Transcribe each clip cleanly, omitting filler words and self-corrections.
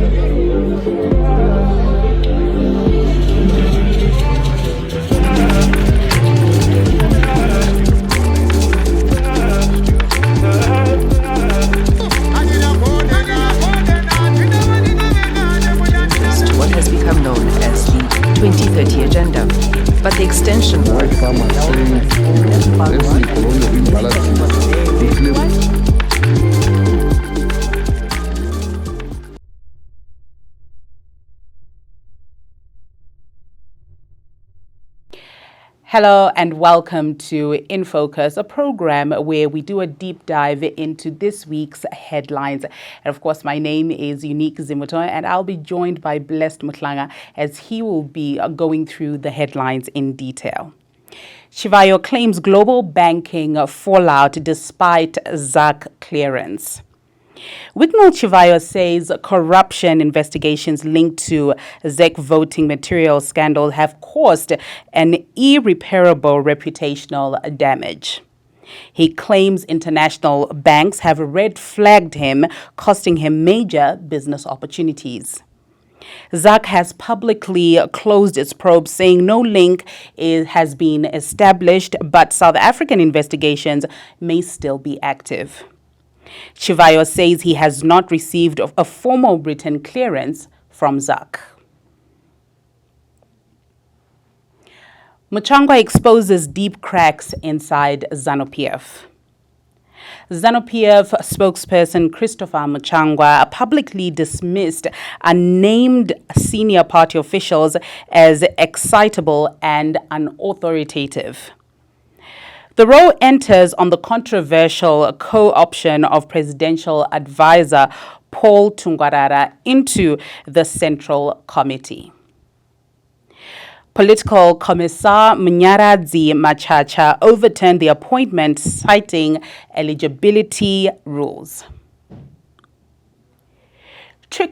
What has become known as the 2030 Agenda, but the extension work. Hello and welcome to In Focus, a program where we do a deep dive into this week's headlines. And of course, my name is Unique Zimuto, and I'll be joined by Blessed Mutlanga as he will be going through the headlines in detail. Chivayo claims global banking fallout despite ZAC clearance. Wignall Chivayo says corruption investigations linked to ZEC voting material scandal have caused an irreparable reputational damage. He claims international banks have red flagged him, costing him major business opportunities. ZAC has publicly closed its probe, saying no link has been established, but South African investigations may still be active. Chivayo says he has not received a formal written clearance from ZAC. Muchangwa exposes deep cracks inside ZANU-PF. ZANU-PF spokesperson Christopher Muchangwa publicly dismissed unnamed senior party officials as excitable and unauthoritative. The role enters on the controversial co-option of presidential advisor Paul Tungwarara into the Central Committee. Political Commissar Mnyaradzi Machacha overturned the appointment, citing eligibility rules.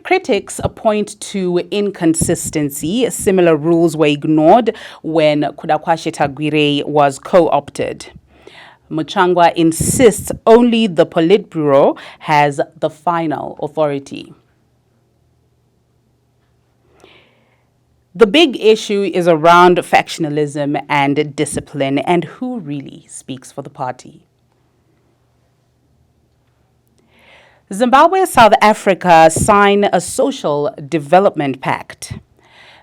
Critics point to inconsistency. Similar rules were ignored when Kudakwashe Tagwire was co-opted. Muchangwa insists only the Politburo has the final authority. The big issue is around factionalism and discipline, and who really speaks for the party. Zimbabwe and South Africa sign a social development pact.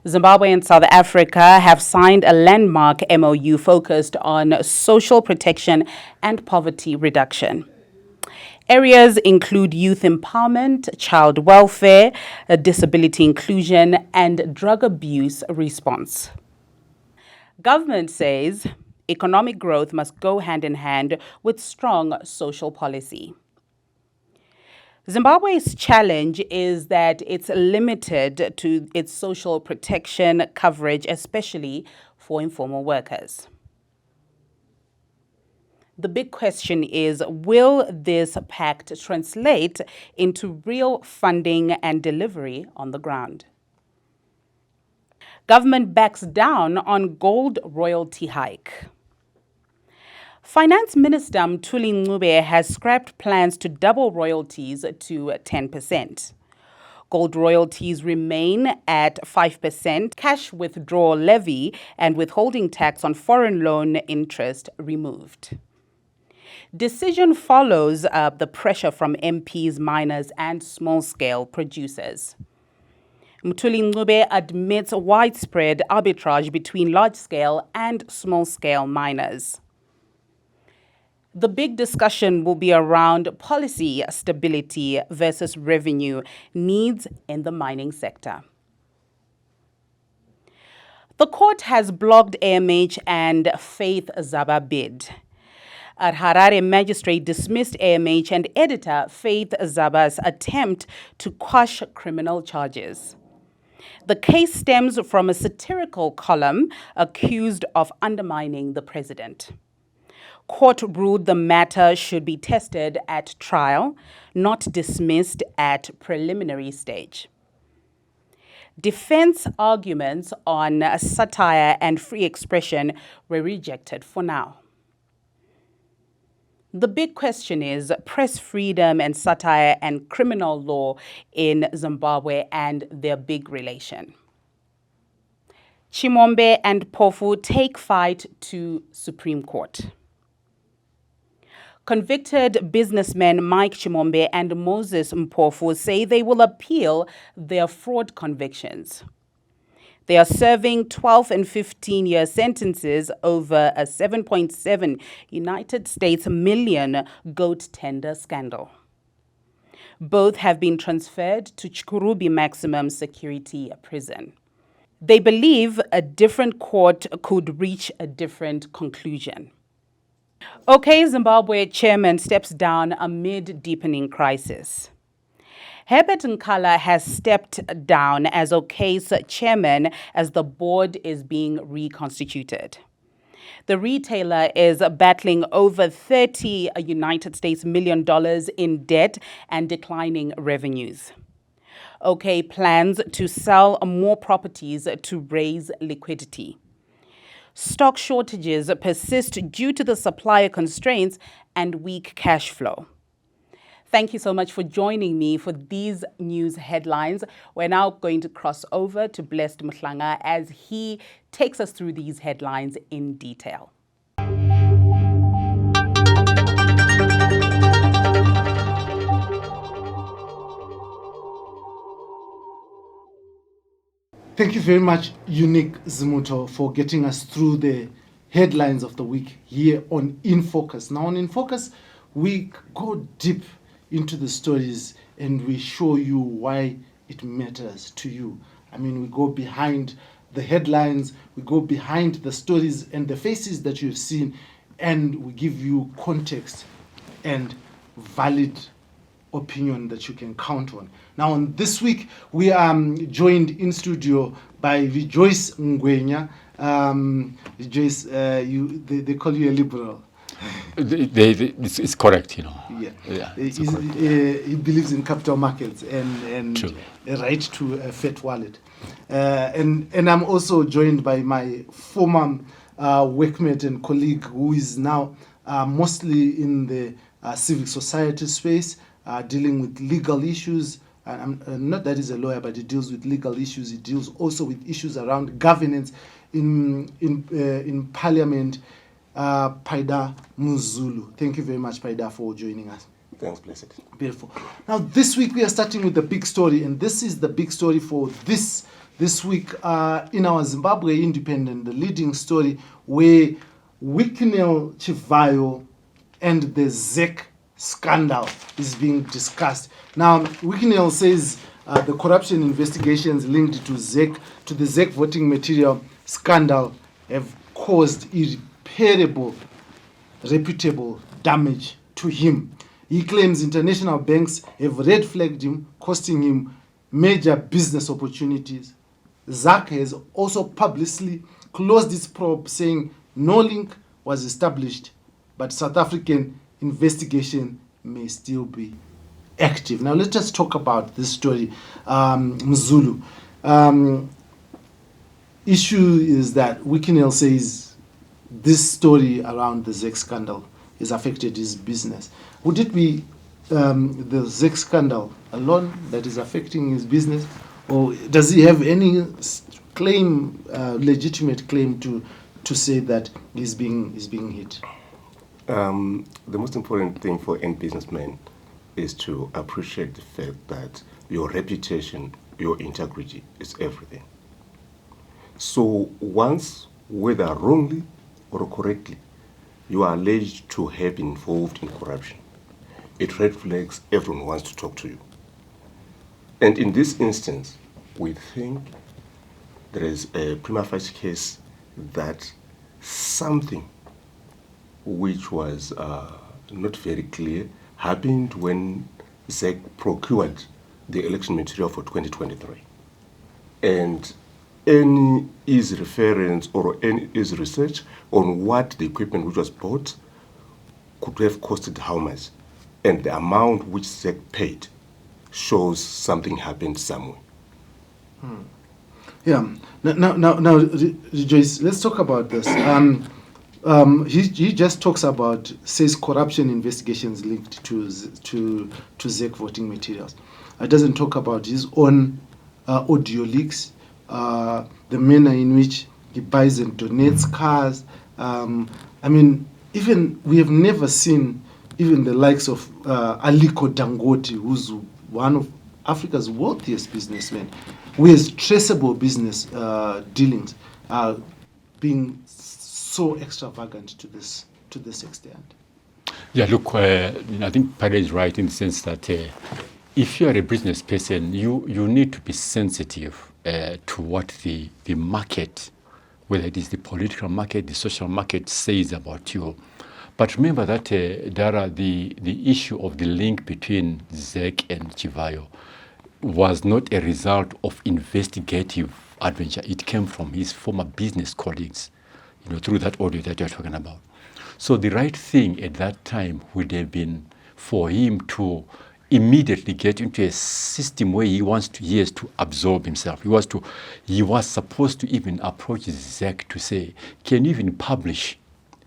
Zimbabwe and South Africa have signed a landmark MOU focused on social protection and poverty reduction. Areas include youth empowerment, child welfare, disability inclusion, and drug abuse response. Government says economic growth must go hand in hand with strong social policy. Zimbabwe's challenge is that it's limited to its social protection coverage, especially for informal workers. The big question is, will this pact translate into real funding and delivery on the ground? Government backs down on gold royalty hike. Finance Minister Mthuli Ncube has scrapped plans to double royalties to 10%. Gold royalties remain at 5%, cash withdrawal levy and withholding tax on foreign loan interest removed. Decision follows the pressure from MPs, miners and small-scale producers. Mthuli Ncube admits widespread arbitrage between large-scale and small-scale miners. The big discussion will be around policy stability versus revenue needs in the mining sector. The court has blocked AMH and Faith Zaba bid. At Harare, magistrate dismissed AMH and editor Faith Zaba's attempt to quash criminal charges. The case stems from a satirical column accused of undermining the president. Court ruled the matter should be tested at trial, not dismissed at preliminary stage. Defense arguments on satire and free expression were rejected for now. The big question is press freedom and satire and criminal law in Zimbabwe and their big relation. Chimombe and Pofu take fight to Supreme Court. Convicted businessmen Mike Chimombe and Moses Mpofu say they will appeal their fraud convictions. They are serving 12 and 15-year sentences over a 7.7 United States million goat tender scandal. Both have been transferred to Chikurubi Maximum Security Prison. They believe a different court could reach a different conclusion. OK Zimbabwe chairman steps down amid deepening crisis. Herbert Nkala has stepped down as OK's chairman as the board is being reconstituted. The retailer is battling over $30 United States million in debt and declining revenues. OK plans to sell more properties to raise liquidity. Stock shortages persist due to the supplier constraints and weak cash flow. Thank you so much for joining me for these news headlines. We're now going to cross over to Blessed Mhlanga as he takes us through these headlines in detail. Thank you very much, Unique Zimuto, for getting us through the headlines of the week here on In Focus. Now, on In Focus, we go deep into the stories and we show you why it matters to you. I mean, we go behind the headlines, we go behind the stories and the faces that you've seen, and we give you context and valid opinion that you can count on. Now, on this week, we are joined in studio by Rejoice Ngwenya. Rejoice, they call you a liberal. It's correct, Yeah. He believes in capital markets and a right to a fat wallet. And I'm also joined by my former workmate and colleague who is now mostly in the civic society space, dealing with legal issues. Not that he's a lawyer, but he deals with legal issues. He deals also with issues around governance in Parliament. Paida Muzulu. Thank you very much, Paida, for joining us. Thanks, Blessed. Beautiful. Now, this week we are starting with the big story, and this is the big story for this week in our Zimbabwe Independent, the leading story where Wikinel Chivayo and the ZEC scandal is being discussed. Now, Wikinel says the corruption investigations linked to the ZEC voting material scandal have caused irreparable, reputable damage to him. He claims international banks have red flagged him, costing him major business opportunities. ZAC has also publicly closed its probe, saying no link was established, but South African investigation may still be active. Now let us talk about this story, Mzulu. Issue is that Wikinel says this story around the ZEC scandal has affected his business. Would it be the ZEC scandal alone that is affecting his business, or does he have any claim, legitimate claim to say that he's being hit? The most important thing for any businessman is to appreciate the fact that your reputation, your integrity is everything. So once, whether wrongly or correctly, you are alleged to have been involved in corruption, it red flags everyone wants to talk to you. And in this instance, we think there is a prima facie case that something which was not very clear happened when ZEC procured the election material for 2023. And any easy reference or any easy research on what the equipment which was bought could have costed how much, and the amount which ZEC paid shows something happened somewhere. Yeah. Now, Rejoice, let's talk about this. he just talks about, says corruption investigations linked to ZEC voting materials. It doesn't talk about his own audio leaks, the manner in which he buys and donates cars. I mean, even we have never seen even the likes of Aliko Dangote, who's one of Africa's wealthiest businessmen, who has traceable business dealings, being so extravagant to this extent. Yeah, look, I think Pada is right in the sense that if you are a business person, you need to be sensitive to what the market, whether it is the political market, the social market, says about you. But remember that Dara, the issue of the link between ZEC and Chivayo was not a result of investigative adventure. It came from his former business colleagues, through that audio that you're talking about. So the right thing at that time would have been for him to immediately get into a system where he has to absorb himself. He was supposed to even approach ZEC to say, can you even publish,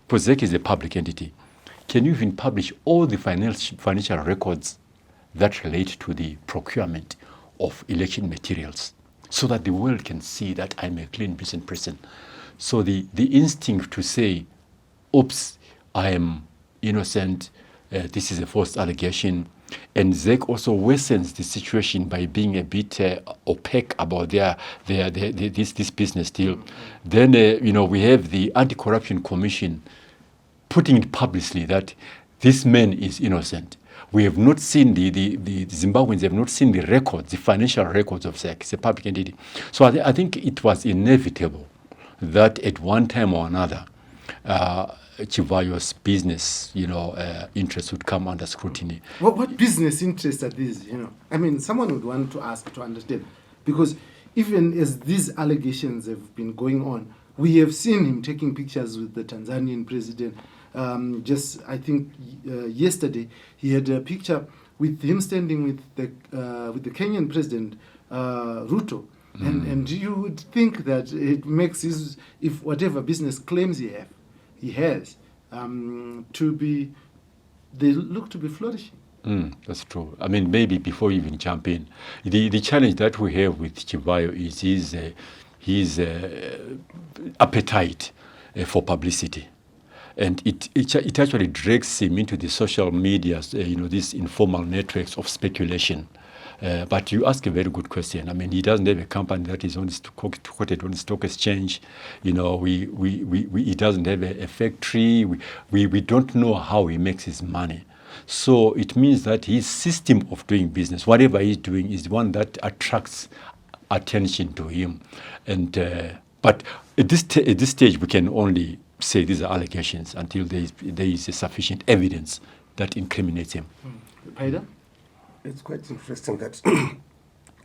because ZEC is a public entity, can you even publish all the financial records that relate to the procurement of election materials so that the world can see that I'm a clean business person. So the instinct to say, oops, I am innocent, this is a false allegation, and ZEC also worsens the situation by being a bit opaque about this business deal. Then, we have the Anti-Corruption Commission putting it publicly that this man is innocent. We have not seen the Zimbabweans have not seen the records, the financial records of ZEC. It's a public entity. So I think it was inevitable that at one time or another, Chivayo's business, interests would come under scrutiny. What business interests are these? I mean, someone would want to ask to understand, because even as these allegations have been going on, we have seen him taking pictures with the Tanzanian president. I think yesterday he had a picture with him standing with the Kenyan president Ruto. And you would think that it makes if whatever business claims he has, they look to be flourishing. That's true. I mean, maybe before you even jump in, the challenge that we have with Chivayo is his appetite for publicity. And it actually drags him into the social media, these informal networks of speculation. But you ask a very good question. I mean, he doesn't have a company that is quoted on the stock exchange. He doesn't have a factory. We don't know how he makes his money. So it means that his system of doing business, whatever he's doing, is one that attracts attention to him. And but at this stage, we can only say these are allegations until there is sufficient evidence that incriminates him. Paida? It's quite interesting that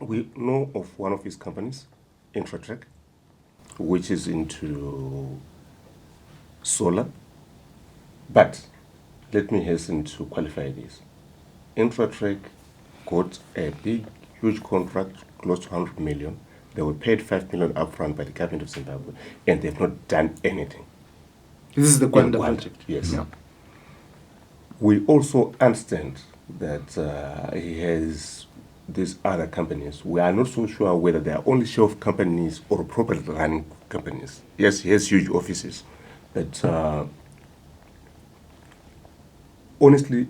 we know of one of his companies, Intratrek, which is into solar. But let me hasten to qualify this. Intratrek got a huge contract, close to 100 million. They were paid 5 million upfront by the government of Zimbabwe, and they've not done anything. This is the Gwanda project. Yes. Yeah. We also understand that he has these other companies. We are not so sure whether they are only shelf companies or properly running companies. Yes, he has huge offices, but honestly,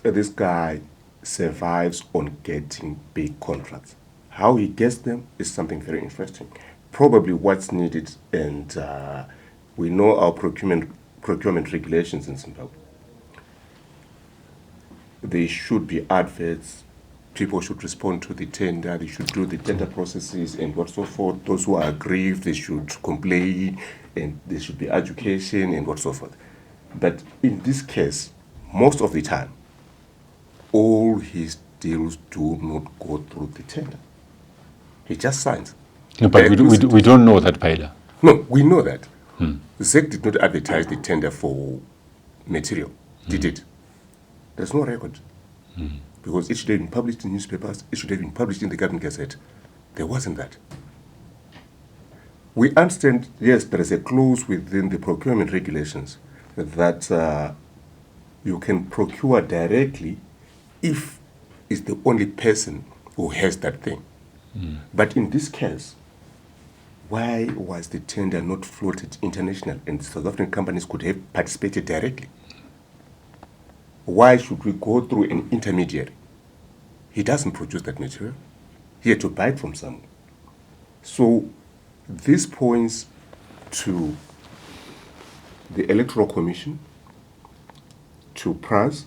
this guy survives on getting big contracts. How he gets them is something very interesting. Probably what's needed, and we know our procurement regulations in Zimbabwe. There should be adverts. People should respond to the tender. They should do the tender processes and what so forth. Those who are aggrieved, they should complain, and there should be education and what so forth. But in this case, most of the time, all his deals do not go through the tender. He just signs. No, but we don't know that, Paida. No, we know that. ZEC did not advertise the tender for material, did it? There's no record. Because it should have been published in newspapers, it should have been published in the Government Gazette. There wasn't that. We understand, yes, there is a clause within the procurement regulations that you can procure directly if it's the only person who has that thing. But in this case, why was the tender not floated international and South African companies could have participated directly? Why should we go through an intermediary? He doesn't produce that material. He had to buy it from someone. So this points to the Electoral Commission, to PRAS,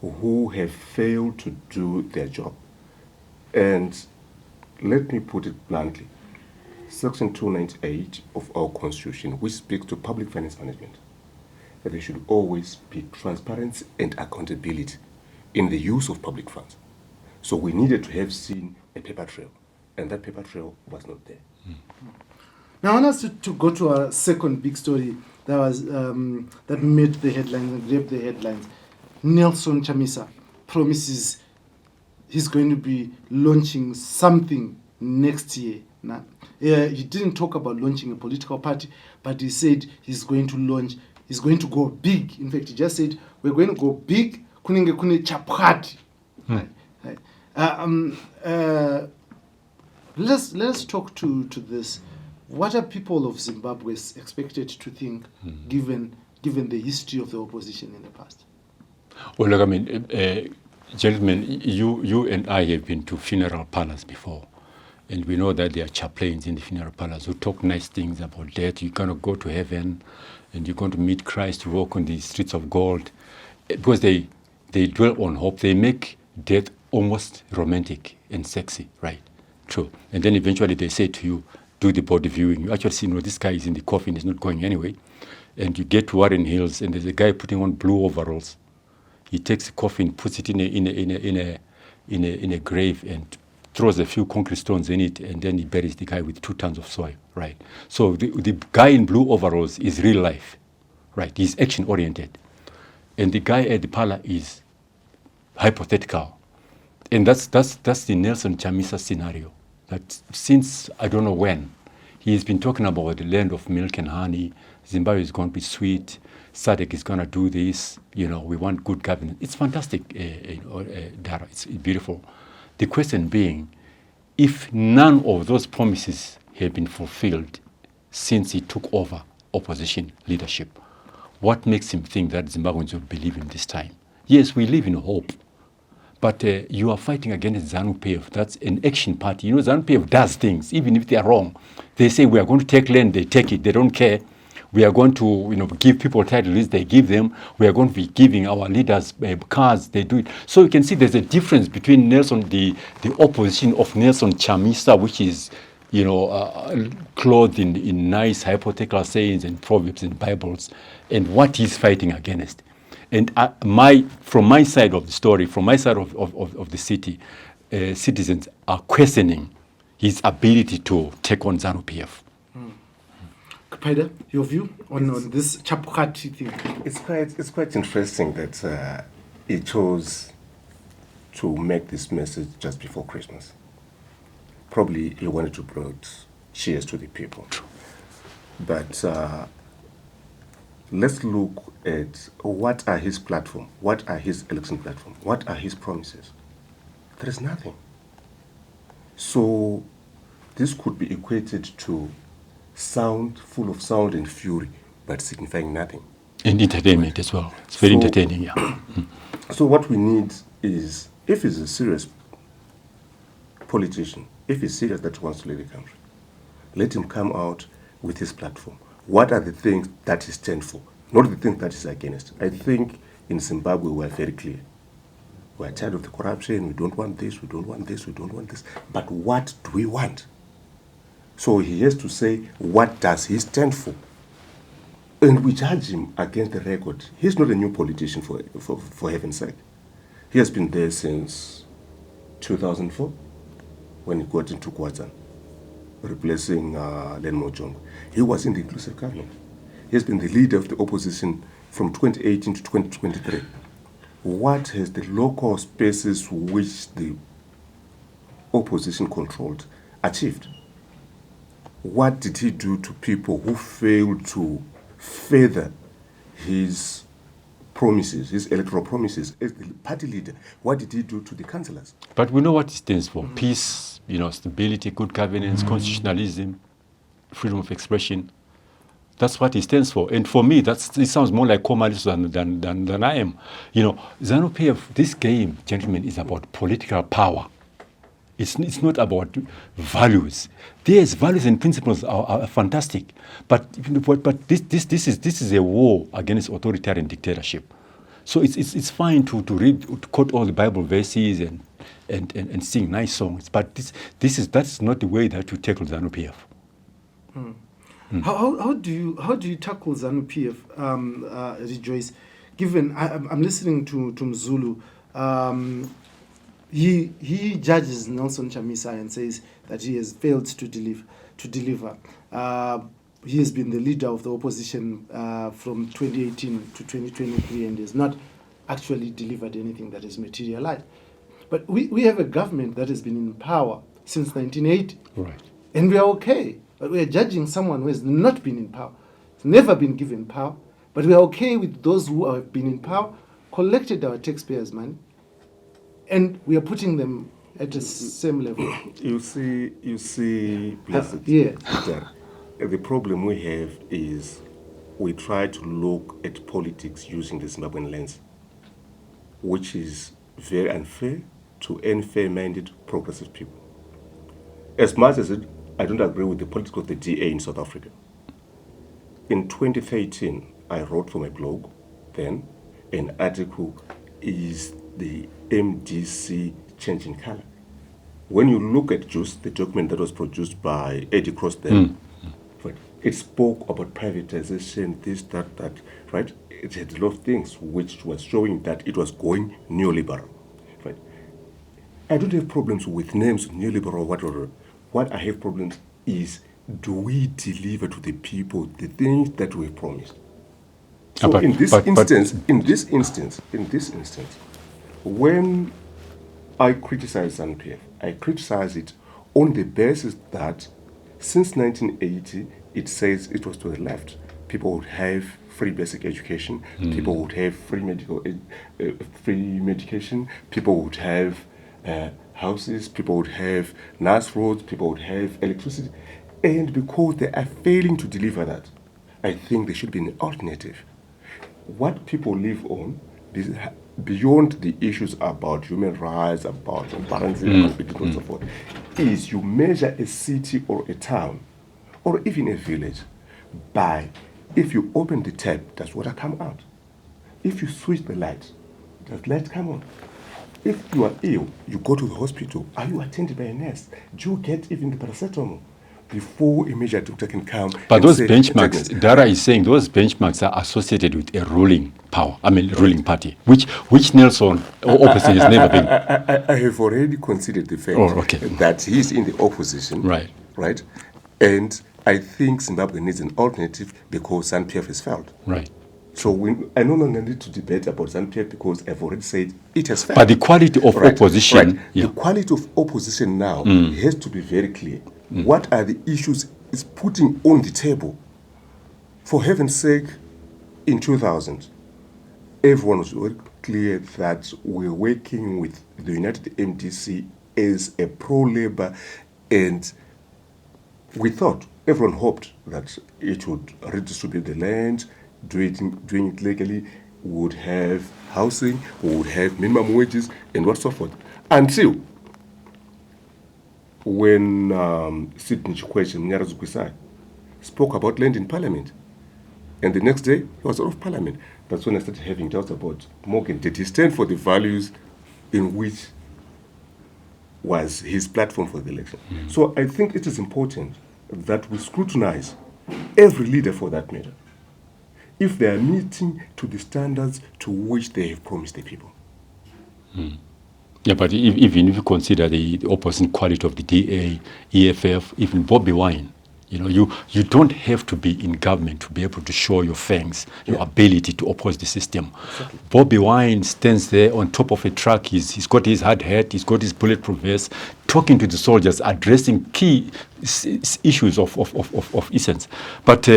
who have failed to do their job. And let me put it bluntly. Section 298 of our Constitution, which speaks to public finance management, that there should always be transparency and accountability in the use of public funds. So we needed to have seen a paper trail, and that paper trail was not there. Now I want us to go to our second big story that was that made the headlines and grabbed the headlines. Nelson Chamisa promises he's going to be launching something next year. Now, he didn't talk about launching a political party, but he said he's going to go big. In fact, he just said, we're going to go big, kunenge kune chapati. Let's talk to this. What are people of Zimbabwe expected to think, given the history of the opposition in the past? Well, look, I mean, gentlemen, you and I have been to funeral parlors before. And we know that there are chaplains in the funeral parlors who talk nice things about death. You're going to go to heaven and you're going to meet Christ, walk on the streets of gold. Because they dwell on hope. They make death almost romantic and sexy, right? True. And then eventually they say to you, do the body viewing. You actually see, this guy is in the coffin, he's not going anyway. And you get to Warren Hills and there's a guy putting on blue overalls. He takes the coffin, puts it in a grave and throws a few concrete stones in it, and then he buries the guy with 2 tons of soil, right? So the guy in blue overalls is real life, right? He's action-oriented. And the guy at the parlor is hypothetical. And that's the Nelson Chamisa scenario. That since I don't know when, he's been talking about the land of milk and honey. Zimbabwe is going to be sweet. SADC is going to do this. We want good governance. It's fantastic, Dara. It's beautiful. The question being, if none of those promises have been fulfilled since he took over opposition leadership, what makes him think that Zimbabweans will believe him this time? Yes, we live in hope, but you are fighting against ZANU-PF. That's an action party. ZANU-PF does things, even if they are wrong. They say, we are going to take land, they take it, they don't care. We are going to give people title deeds, they give them. We are going to be giving our leaders cars, they do it. So you can see there's a difference between the opposition of Nelson Chamisa, which is clothed in nice hypothetical sayings and proverbs and Bibles, and what he's fighting against. And from my side of the story, from my side of the city, citizens are questioning his ability to take on ZANU-PF. Kapaida, your view on this Chapukati thing? It's quite interesting that he chose to make this message just before Christmas. Probably he wanted to bring cheers to the people. But let's look at what are his platform, what are his election platform, what are his promises. There is nothing. So this could be equated to sound, full of sound and fury, but signifying nothing. And entertainment as well. It's very entertaining, yeah. So what we need is, if he's a serious politician, if he's serious that he wants to lead the country, let him come out with his platform. What are the things that he stands for, not the things that he's against? I think in Zimbabwe we are very clear. We are tired of the corruption, we don't want this, we don't want this, we don't want this. But what do we want? So he has to say, what does he stand for? And we judge him against the record. He's not a new politician, for heaven's sake. He has been there since 2004, when he got into Kwazan, replacing Len Mojongo. He was in the inclusive government. He has been the leader of the opposition from 2018 to 2023. What has the local spaces which the opposition controlled achieved? what did he do to people who failed to further his promises, his electoral promises as the party leader? What did he do to the councillors? But we know what it stands for: peace, stability, good governance, constitutionalism, freedom of expression. That's what it stands for. And for me, it sounds more like Komalis than I am. ZANU-PF, this game, gentlemen, is about political power. It's not about values. There's values and principles are fantastic, but this is a war against authoritarian dictatorship. So it's fine to quote all the Bible verses and sing nice songs, but that's not the way that you tackle ZANU-PF. How do you tackle ZANU-PF, Rejoice? Given I'm listening to Mzulu. He judges Nelson Chamisa and says that he has failed to deliver. He has been the leader of the opposition from 2018 to 2023 and has not actually delivered anything that has materialized. But we have a government that has been in power since 1980. Right. And we are okay. But we are judging someone who has not been in power, has never been given power. But we are okay with those who have been in power, collected our taxpayers' money, and we are putting them at the same level. You see, Blessed, yeah. that the problem we have is we try to look at politics using the Zimbabwean lens, which is very unfair to unfair-minded progressive people. As much as I don't agree with the politics of the DA in South Africa. In 2013, I wrote for my blog then an article, "Is the MDC changing color?" When you look at just the document that was produced by Eddie Cross then, right, it spoke about privatization, this, that, right? It had a lot of things which was showing that it was going neoliberal, right? I don't have problems with names, neoliberal or whatever. What I have problems is, do we deliver to the people the things that we promised? So in this instance, when I criticize ZANU-PF, I criticize it on the basis that since 1980, it says it was to the left. People would have free basic education, people would have free medication, people would have houses, people would have nice roads, people would have electricity. And because they are failing to deliver that, I think there should be an alternative. What people live on, beyond the issues about human rights, about transparency, and so forth, is you measure a city or a town, or even a village, by if you open the tap, does water come out? If you switch the light, does light come on? If you are ill, you go to the hospital. Are you attended by a nurse? Do you get even the paracetamol before a major doctor can come? But those benchmarks, Dara is saying, those benchmarks are associated with a ruling ruling party, which Nelson or opposition has never been. I have already considered the fact that he's in the opposition, right? And I think Zimbabwe needs an alternative because ZANU-PF has failed. Right. So I no longer need to debate about ZANU-PF because I've already said it has failed. But the quality of opposition... Right. Yeah. The quality of opposition now has to be very clear. What are the issues it's putting on the table? For heaven's sake, in 2000, everyone was very clear that we're working with the United MDC as a pro-labor, and we thought, everyone hoped that it would redistribute the land, doing it legally, we would have housing, we would have minimum wages, and what so forth. Until when Sidney Chikweshe Mnyarazukwisai spoke about land in Parliament, and the next day he was out of Parliament. That's when I started having doubts about Morgan. Did he stand for the values in which was his platform for the election? So I think it is important that we scrutinize every leader for that matter, if they are meeting to the standards to which they have promised the people. Yeah, but even if you consider the opposite quality of the DA, EFF, even Bobby Wine, You know, you don't have to be in government to be able to show your fangs, your ability to oppose the system. Exactly. Bobby Wine stands there on top of a truck. He's got his hard hat, he's got his bulletproof vest, talking to the soldiers, addressing key issues of essence. But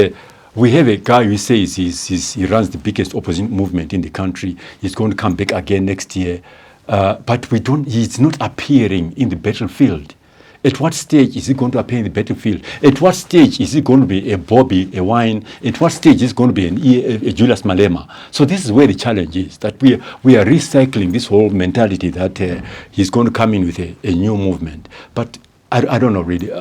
we have a guy who says he runs the biggest opposition movement in the country. He's going to come back again next year. But he's not appearing in the battlefield. At what stage is he going to appear in the battlefield? At what stage is he going to be a Bobby, a Wine? At what stage is going to be a Julius Malema? So this is where the challenge is, that we are recycling this whole mentality that he's going to come in with a new movement. But I don't know really.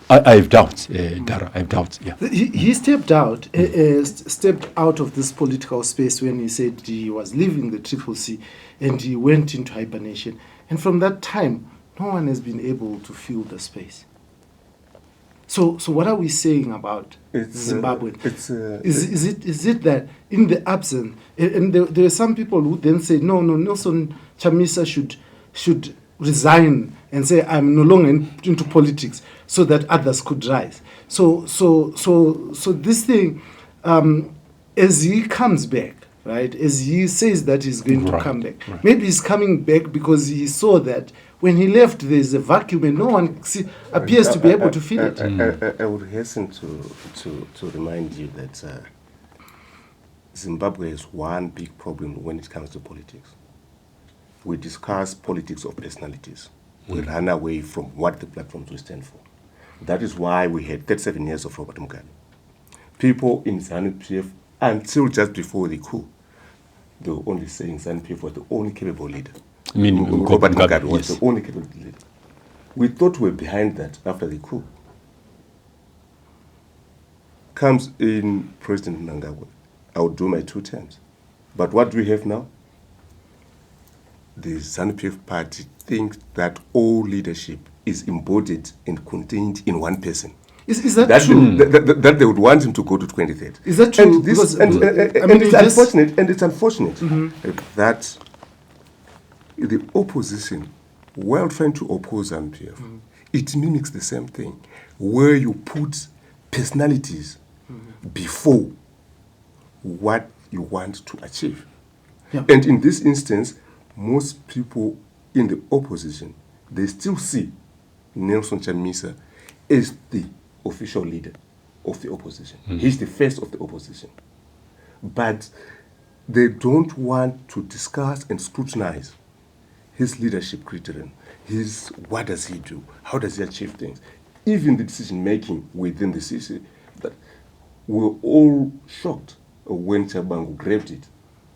I have doubts, Dara. I have doubts. Yeah. He stepped out of this political space when he said he was leaving the Triple C, and he went into hibernation. And from that time, no one has been able to fill the space. So what are we saying about Zimbabwe? Is it that in the absence, and there are some people who then say, no, Nelson Chamisa should resign and say, I'm no longer into politics, so that others could rise. So this thing, as he comes back, right, as he says that he's going to come back, maybe he's coming back because he saw that when he left, there's a vacuum and no one appears to be able to fill it. I would hasten to remind you that Zimbabwe has one big problem when it comes to politics. We discuss politics of personalities. We run away from what the platforms we stand for. That is why we had 37 years of Robert Mugabe. People in ZANU-PF, until just before the coup, they were only saying ZANU-PF was the only capable leader. Robert Mugabe was the only capable leader. We thought we were behind that after the coup. Comes in President Mnangagwa. I would do my 2 terms. But what do we have now? The ZANU-PF party thinks that all leadership is embodied and contained in one person. Is that true? That they would want him to go to 23rd. Is that true? And it's unfortunate that the opposition, while trying to oppose ZANU-PF, it mimics the same thing, where you put personalities before what you want to achieve. Yeah. And in this instance, most people in the opposition, they still see Nelson Chamisa as the official leader of the opposition. He's the face of the opposition. But they don't want to discuss and scrutinize his leadership criterion. What does he do? How does he achieve things? Even the decision-making within the CC, that we're all shocked when Chabangu grabbed it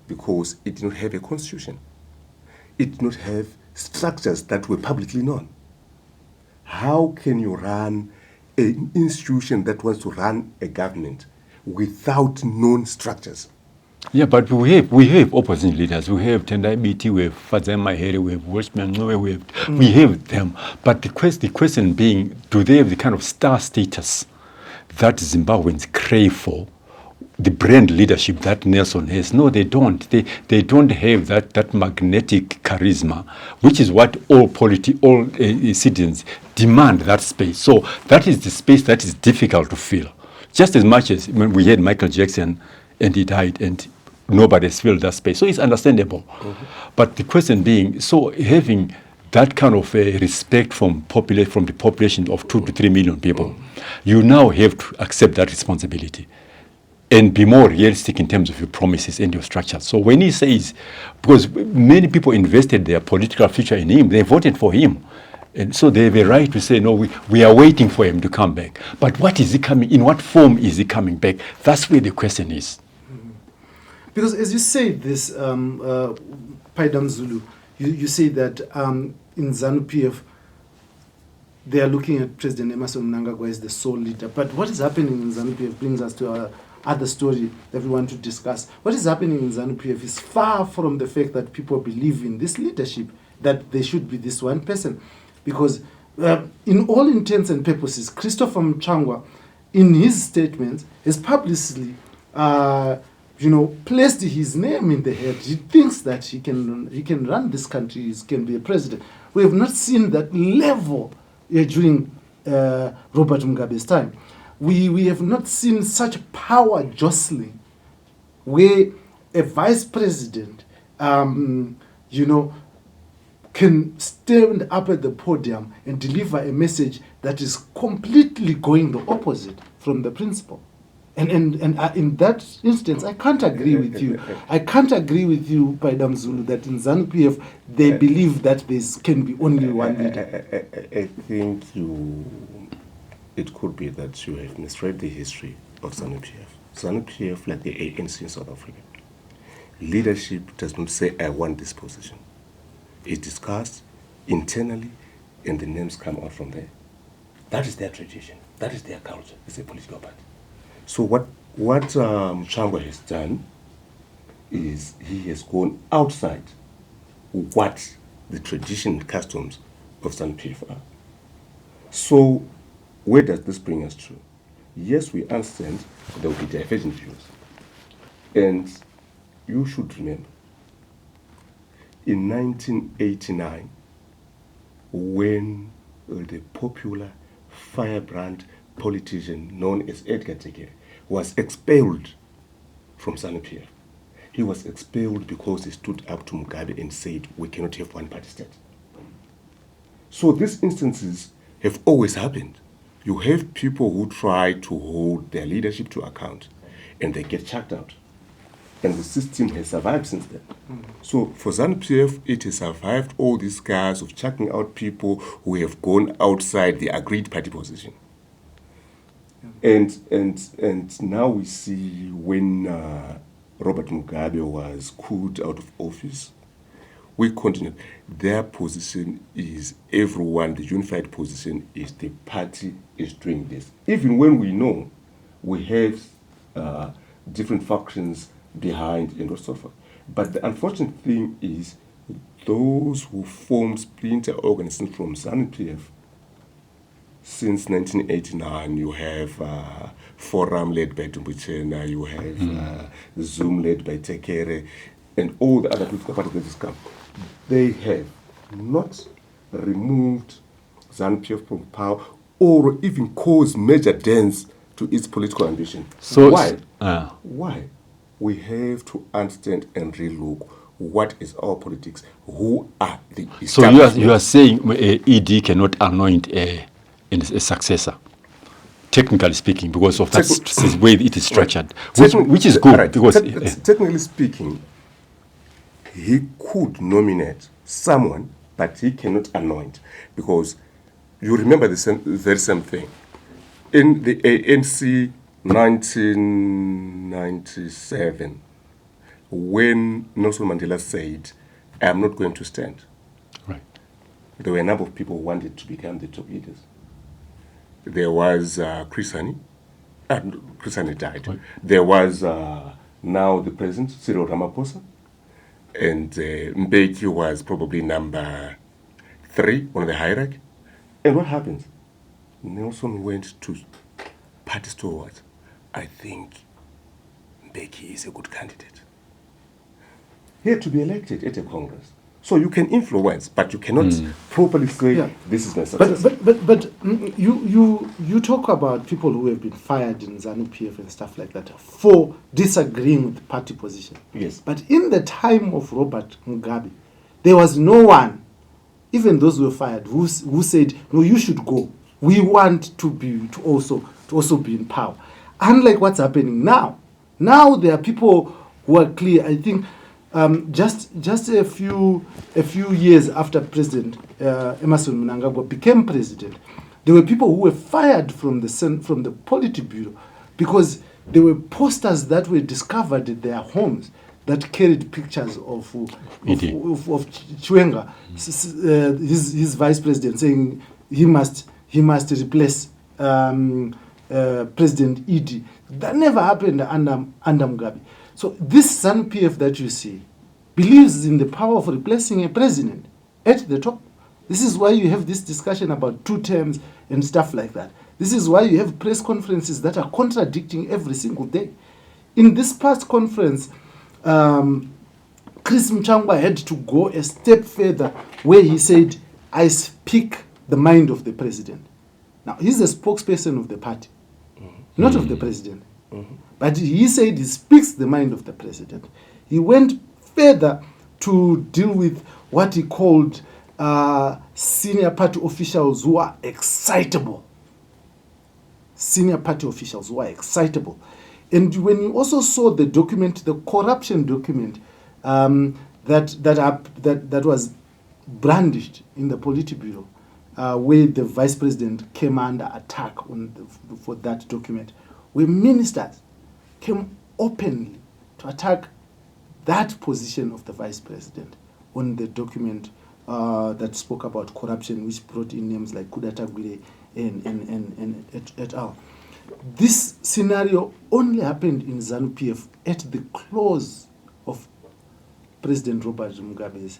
because it did not have a constitution. It did not have structures that were publicly known. How can you run an institution that wants to run a government without known structures? Yeah, but we have opposition leaders. We have Tendai BT, we have Fadzai Mahere, we have Welshman, we have them. But the question being, do they have the kind of star status that Zimbabweans crave for? The brand leadership that Nelson has. No, they don't. They don't have that magnetic charisma, which is what all citizens demand, that space. So that is the space that is difficult to fill. Just as much as when we had Michael Jackson and he died and nobody has filled that space. So it's understandable. But the question being, so having that kind of respect from the population of 2 to 3 million people, you now have to accept that responsibility and be more realistic in terms of your promises and your structure. So when he says, because many people invested their political future in him, they voted for him. And so they have a right to say, no, we are waiting for him to come back. But what is he coming, in what form is he coming back? That's where the question is. Because as you say this, Paidam Zulu, you say that in ZANU-PF, they are looking at President Emmerson Mnangagwa as the sole leader. But what is happening in ZANU-PF brings us to our other story that we want to discuss. What is happening in ZANU-PF is far from the fact that people believe in this leadership, that there should be this one person. Because in all intents and purposes, Christopher Mchangwa, in his statements, has publicly placed his name in the head. He thinks that he can run this country, he can be a president. We have not seen that level during Robert Mugabe's time. we have not seen such power jostling where a vice president, you know, can stand up at the podium and deliver a message that is completely going the opposite from the principle. And in that instance, I can't agree with you. I can't agree with you, Paidam Zulu, that in ZANU-PF they believe that there can be only one leader. I think it could be that you have misread the history of ZANU-PF. ZANU-PF, like the ANC in South Africa, leadership does not say, I want this position. It's discussed internally, and the names come out from there. That is their tradition. That is their culture. It's a political party. So what Changwa has done is he has gone outside what the tradition and customs of ZANU-PF are. So where does this bring us to? Yes, we understand there will be divergent views. And you should remember, in 1989, when the popular firebrand politician known as Edgar Tegere was expelled from ZANU-PF. He was expelled because he stood up to Mugabe and said, we cannot have one-party state. So these instances have always happened. You have people who try to hold their leadership to account, and they get chucked out. And the system has survived since then. So for ZANU-PF, it has survived all these scars of chucking out people who have gone outside the agreed party position. And now we see when Robert Mugabe was cooled out of office, we continue. Their position is everyone, the unified position is the party is doing this. Even when we know we have different factions behind and so forth. But the unfortunate thing is those who formed splinter organizations from ZANU-PF since 1989, you have Forum led by Dumbuchena, you have Zoom led by Tekere, and all the other political parties that just come. They have not removed ZANU-PF from power or even caused major dents to its political ambition. So why? Why? We have to understand and relook what is our politics, who are the So you are saying ED cannot anoint a successor, technically speaking, because of that way it is structured, which is good. Right. Because technically speaking, he could nominate someone, but he cannot anoint, because you remember the very same thing in the ANC 1997, when Nelson Mandela said, "I am not going to stand." right. There were a number of people who wanted to become the top leaders. There was Chris Hani. Chris Hani died. Right. There was now the president, Cyril Ramaphosa. And Mbeki was probably number 3 on the hierarchy. And what happens? Nelson went to party stalwarts. I think Mbeki is a good candidate. He had to be elected at a Congress. So you can influence, but you cannot properly say this is my success. But you talk about people who have been fired in ZANU-PF and stuff like that for disagreeing with the party position. Yes. But in the time of Robert Mugabe, there was no one, even those who were fired, who said, no, you should go. We want to also be in power. Unlike what's happening now. Now there are people who are clear. I think just a few years after President Emerson Mnangagwa became president, there were people who were fired from the Politburo because there were posters that were discovered at their homes that carried pictures of Chiwenga, his vice president, saying he must replace President Idi. That never happened under Mugabe. So this ZANU-PF that you see believes in the power of replacing a president at the top. This is why you have this discussion about 2 terms and stuff like that. This is why you have press conferences that are contradicting every single day. In this past conference, Chris Mchangwa had to go a step further where he said, I speak the mind of the president. Now, he's a spokesperson of the party. not of the president. But he said he speaks the mind of the president. He went further to deal with what he called senior party officials who are excitable. Senior party officials who are excitable. And when you also saw the document, the corruption document that was brandished in the Politburo, where the vice president came under attack for that document, where ministers came openly to attack that position of the vice president on the document that spoke about corruption, which brought in names like Kudata Gwire and et al. This scenario only happened in ZANU-PF at the close of President Robert Mugabe's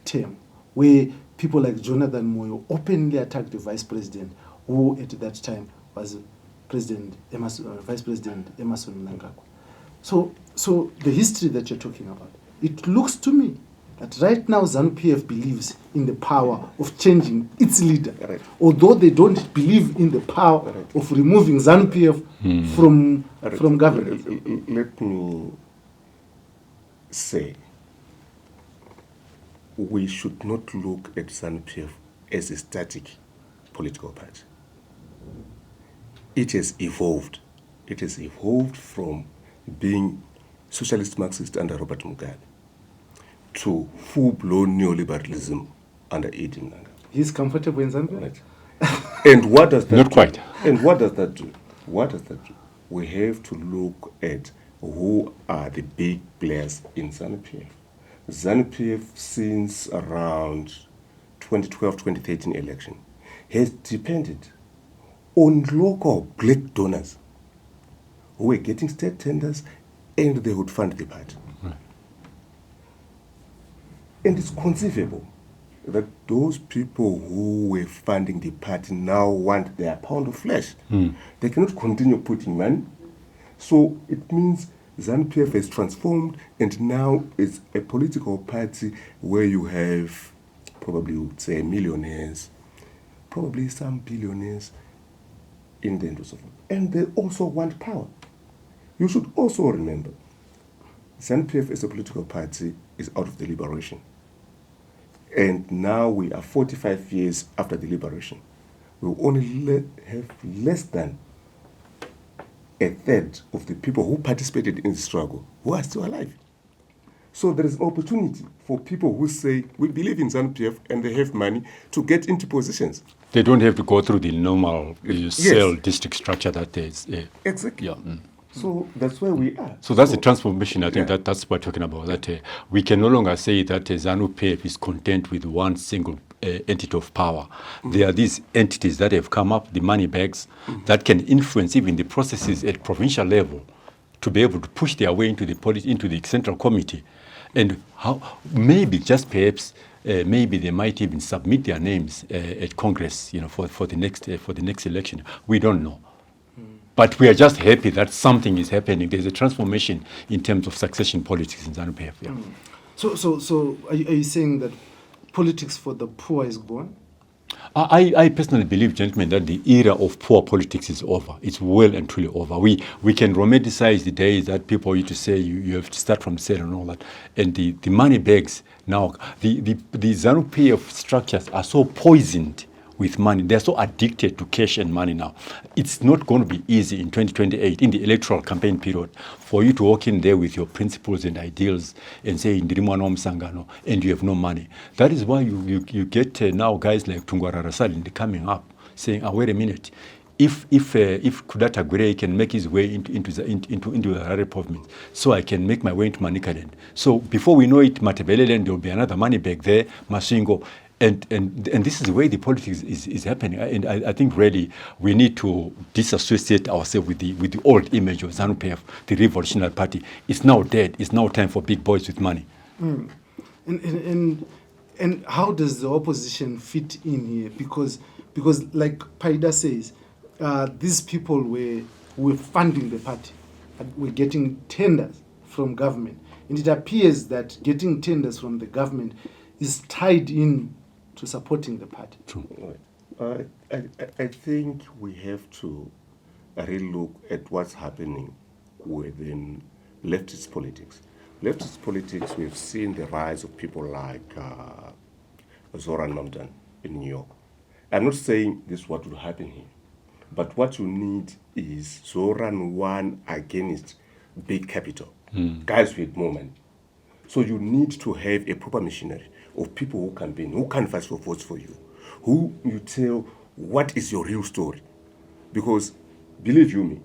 term, where people like Jonathan Moyo openly attacked the vice president, who at that time was Vice President Emerson Mnangagwa. So the history that you're talking about, it looks to me that right now ZANU-PF believes in the power of changing its leader, Right. although they don't believe in the power of removing ZANU-PF from governance. Let me say, we should not look at ZANU-PF as a static political party. It has evolved. It has evolved from being socialist Marxist under Robert Mugabe to full-blown neoliberalism under Idi Mnangagwa. He's comfortable in Zambia? Right. And what does that Not do? quite. And what does that do? What does that do? We have to look at who are the big players in ZANU-PF. ZANU-PF, since around 2012-2013 election, has depended on local black donors who were getting state tenders and they would fund the party. And it's conceivable that those people who were funding the party now want their pound of flesh. They cannot continue putting money. So it means ZANU-PF has transformed and now is a political party where you have probably, would say, millionaires, probably some billionaires in the interest of it. And they also want power. You should also remember, ZANU-PF as a political party is out of the liberation. And now we are 45 years after the liberation. We only have less than a third of the people who participated in the struggle who are still alive. So there is an opportunity for people who say, we believe in ZANU-PF and they have money to get into positions. They don't have to go through the normal cell district structure that is. Exactly. Yeah. So that's where we are. So that's the transformation. I think Yeah. that's what we're talking about. That we can no longer say that ZANU-PF is content with one single entity of power. There are these entities that have come up, the money bags, that can influence even the processes at provincial level to be able to push their way into the central committee. And how maybe just perhaps maybe they might even submit their names at Congress, for the next election. We don't know. But we are just happy that something is happening. There's a transformation in terms of succession politics in ZANU-PF. Yeah. So are you saying that politics for the poor is gone? I personally believe, gentlemen, that the era of poor politics is over. It's well and truly over. We can romanticize the days that people used to say you have to start from zero and all that. And the money bags now, the ZANU-PF structures are so poisoned with money. They're so addicted to cash and money now. It's not going to be easy in 2028, in the electoral campaign period, for you to walk in there with your principles and ideals and say, Ndirimwana Msangano, and you have no money. That is why you get now guys like Tungwara Rasali coming up saying, wait a minute, if Kudata Gwire can make his way into the Harare province, so I can make my way into Manicaland. So before we know it, Matebeleland, there will be another money bag there, Mashingo. And this is the way the politics is happening. And I think really we need to disassociate ourselves with the old image of ZANU-PF, the revolutionary party. It's now dead. It's now time for big boys with money. And how does the opposition fit in here? Because like Paida says, these people were funding the party, were getting tenders from government. And it appears that getting tenders from the government is tied in to supporting the party. True. I think we have to really look at what's happening within leftist politics. Leftist politics, we've seen the rise of people like Zoran Mamdan in New York. I'm not saying this is what will happen here, but what you need is Zoran won against big capital, guys with more money. So you need to have a proper machinery of people who campaign, who can fight for votes for you, who you tell what is your real story. Because, believe you me,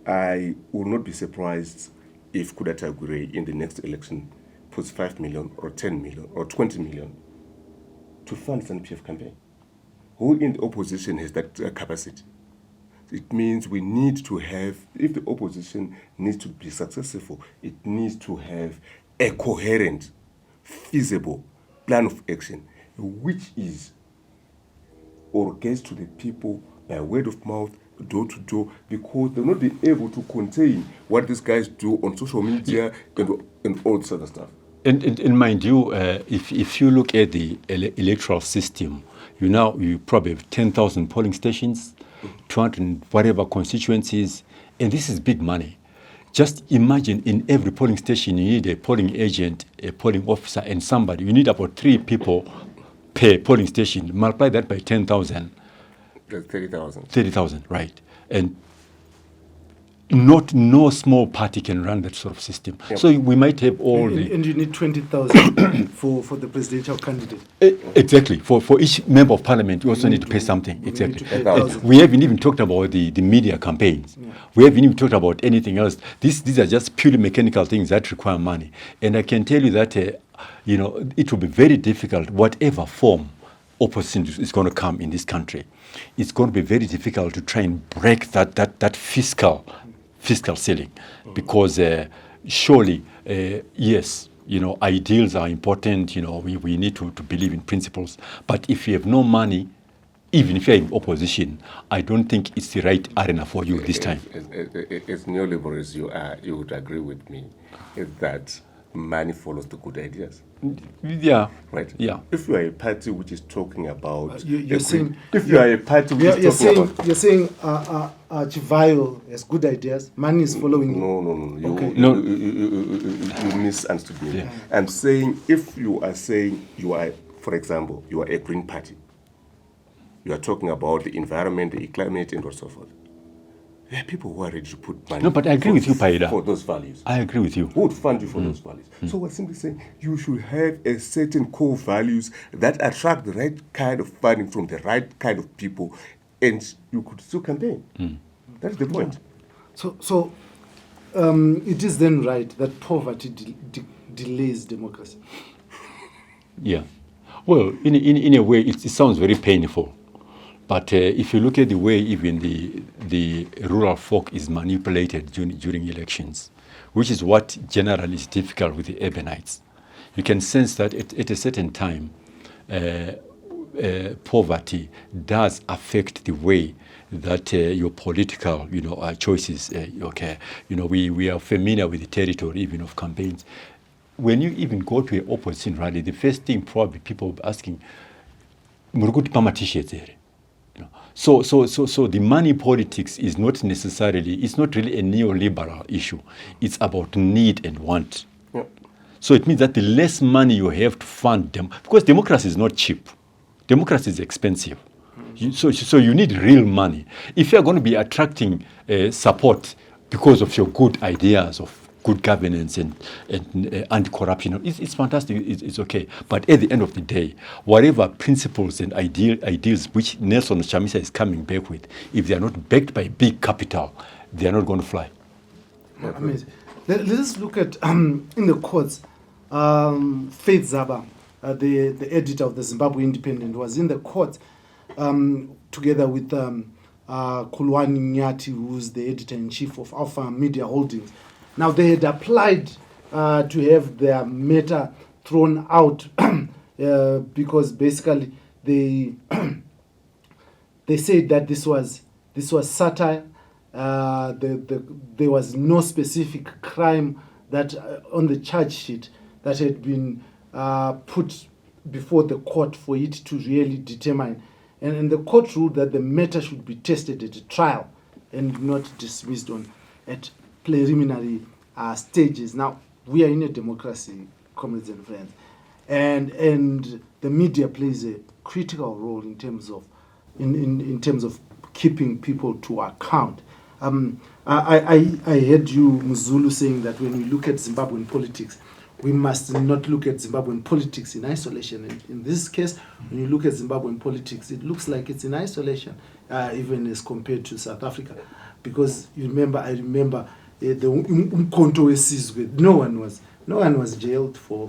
I will not be surprised if Kudata Gure in the next election puts 5 million or 10 million or 20 million to fund an PF campaign. Who in the opposition has that capacity? It means we need to have, if the opposition needs to be successful, it needs to have a coherent, feasible plan of action, which is or gets to the people by word of mouth, door to door, because they'll not be able to contain what these guys do on social media and all this other stuff. And mind you, if you look at the electoral system, you probably have 10,000 polling stations, 200 whatever constituencies, and this is big money. Just imagine in every polling station you need a polling agent, a polling officer, and somebody. You need about 3 people per polling station. Multiply that by 10,000. That's 30,000. 30,000, right. And no small party can run that sort of system. Yep. So we might have all and you need 20,000 for the presidential candidate. Exactly. For each member of parliament, you also need to pay something. Exactly. We haven't even talked about the media campaigns. Yeah. We haven't even talked about anything else. These are just purely mechanical things that require money. And I can tell you that it will be very difficult, whatever form opposition is going to come in this country. It's going to be very difficult to try and break that fiscal ceiling, because surely, yes, ideals are important. We need to believe in principles. But if you have no money, even if you're in opposition, I don't think it's the right arena for you this time. As neoliberal as you are, you would agree with me that money follows the good ideas. Yeah. Right? Yeah. If you are a party which is talking about... You're saying Chivayo has good ideas, money is following No. Okay. You misunderstood me. Yeah. I'm saying, if you are saying you are, for example, you are a green party, you are talking about the environment, the climate, and so forth. There are people who are ready to put money. No, but I agree with you, Paida. For those values. I agree with you. Who would fund you for those values? So we're simply saying you should have a certain core values that attract the right kind of funding from the right kind of people, and you could still campaign. That's the point. So it is then right that poverty delays democracy. Yeah. Well, in a way, it sounds very painful. But if you look at the way even the rural folk is manipulated during elections, which is what generally is difficult with the urbanites, you can sense that at a certain time, poverty does affect the way that your political, choices occur. We are familiar with the territory even of campaigns. When you even go to an opposition rally, the first thing probably people will be asking, "Muruguti pama t-shirts there?" So the money politics is not necessarily, it's not really a neoliberal issue. It's about need and want. Yep. So it means that the less money you have to fund them, because democracy is not cheap. Democracy is expensive. So you need real money. If you're going to be attracting support because of your good ideas of good governance and anti-corruption, it's fantastic, it's okay. But at the end of the day, whatever principles and ideals which Nelson Chamisa is coming back with, if they are not backed by big capital, they are not going to fly. Amazing. Let us look at, in the courts, Faith Zaba, the editor of the Zimbabwe Independent, was in the court together with Kulwani Nyati, who's the editor-in-chief of Alpha Media Holdings. Now, they had applied to have their matter thrown out because basically they said that this was satire. There was no specific crime that on the charge sheet that had been put before the court for it to really determine And the court ruled that the matter should be tested at a trial and not dismissed at preliminary stages. Now, we are in a democracy, comrades and friends, and the media plays a critical role in terms of in terms of keeping people to account. I heard you, Mzulu, saying that when we look at Zimbabwean politics, we must not look at Zimbabwean politics in isolation. And in this case, when you look at Zimbabwean politics, it looks like it's in isolation, even as compared to South Africa. Because I remember the Umkhonto wesizwe, no one was jailed for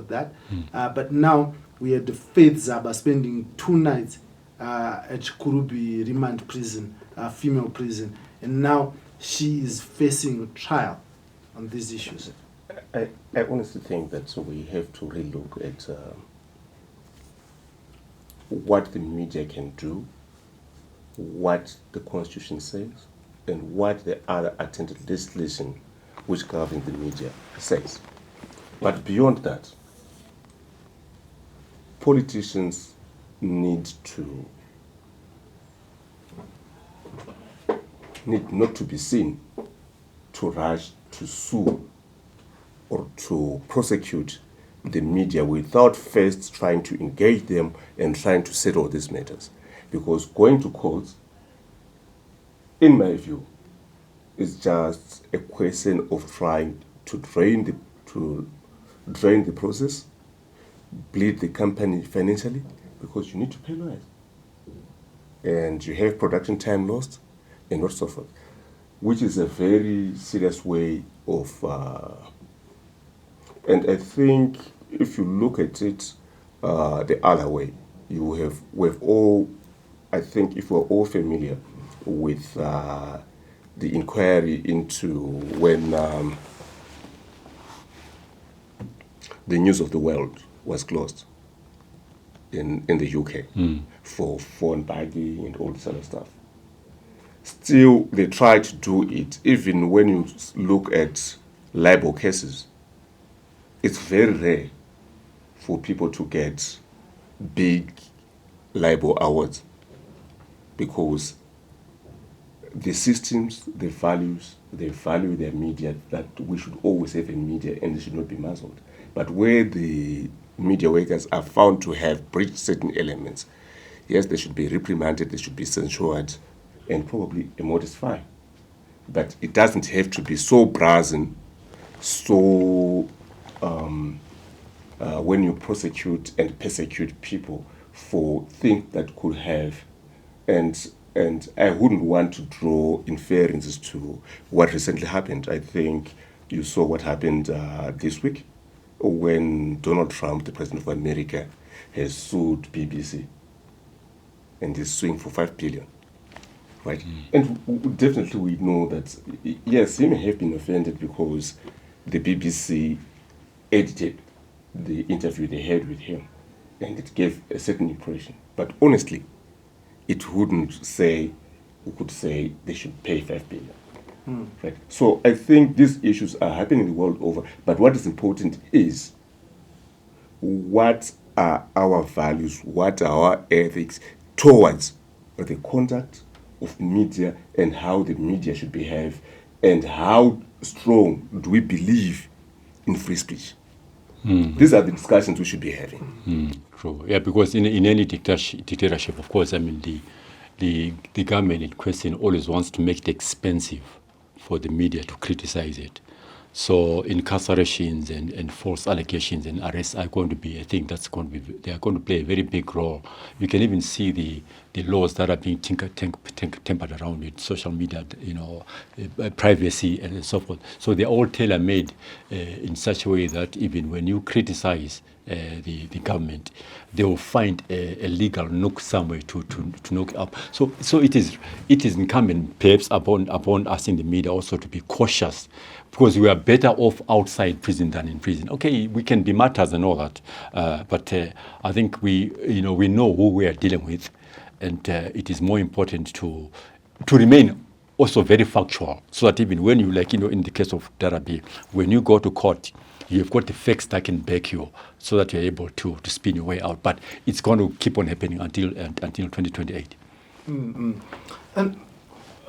that. But now we had the Faith Zaba spending 2 nights at Kurubi remand prison, female prison, and now she is facing a trial on these issues. I honestly think that we have to relook at what the media can do, what the Constitution says, and what the other attended legislation which governs the media says. But beyond that, politicians need not to be seen to rush to sue or to prosecute the media without first trying to engage them and trying to settle these matters. Because going to court, in my view, is just a question of trying to drain the process, bleed the company financially, because you need to pay lawyers. And you have production time lost, and not so forth, which is a very serious way of... and I think if you look at it the other way, we've all, I think if we're all familiar with the inquiry into when the News of the World was closed in the UK for phone bagging and all this other stuff. Still, they try to do it, even when you look at libel cases. It's very rare for people to get big libel awards because the systems, the values, they value their media, that we should always have a media and they should not be muzzled. But where the media workers are found to have breached certain elements, yes, they should be reprimanded, they should be censured, and probably a modest fine. But it doesn't have to be so brazen, so when you prosecute and persecute people for things that could have, and I wouldn't want to draw inferences to what recently happened. I think you saw what happened this week when Donald Trump, the President of America, has sued BBC and is suing for $5 billion. Right? And definitely we know that, yes, he may have been offended because the BBC edited the interview they had with him and it gave a certain impression. But honestly, it wouldn't say, we could say they should pay $5 billion. Right? So I think these issues are happening the world over. But what is important is what are our values, what are our ethics towards the conduct of media and how the media should behave and how strong do we believe in free speech. These are the discussions we should be having. True. Yeah, because in any dictatorship, of course, I mean, the government in question always wants to make it expensive for the media to criticize it. So incarcerations and false allegations and arrests are going to be, I think that's going to be, they are going to play a very big role. You can even see the laws that are being tempered around it, social media, privacy and so forth. So they're all tailor-made in such a way that even when you criticize the government, they will find a legal nook somewhere to knock up. So it is incumbent perhaps upon us in the media also to be cautious, because we are better off outside prison than in prison. Okay, we can be martyrs and all that, but I think we know who we are dealing with, and it is more important to remain also very factual, so that even when you, in the case of Darabi, when you go to court, you've got the facts that can back you so that you're able to spin your way out. But it's going to keep on happening until 2028. And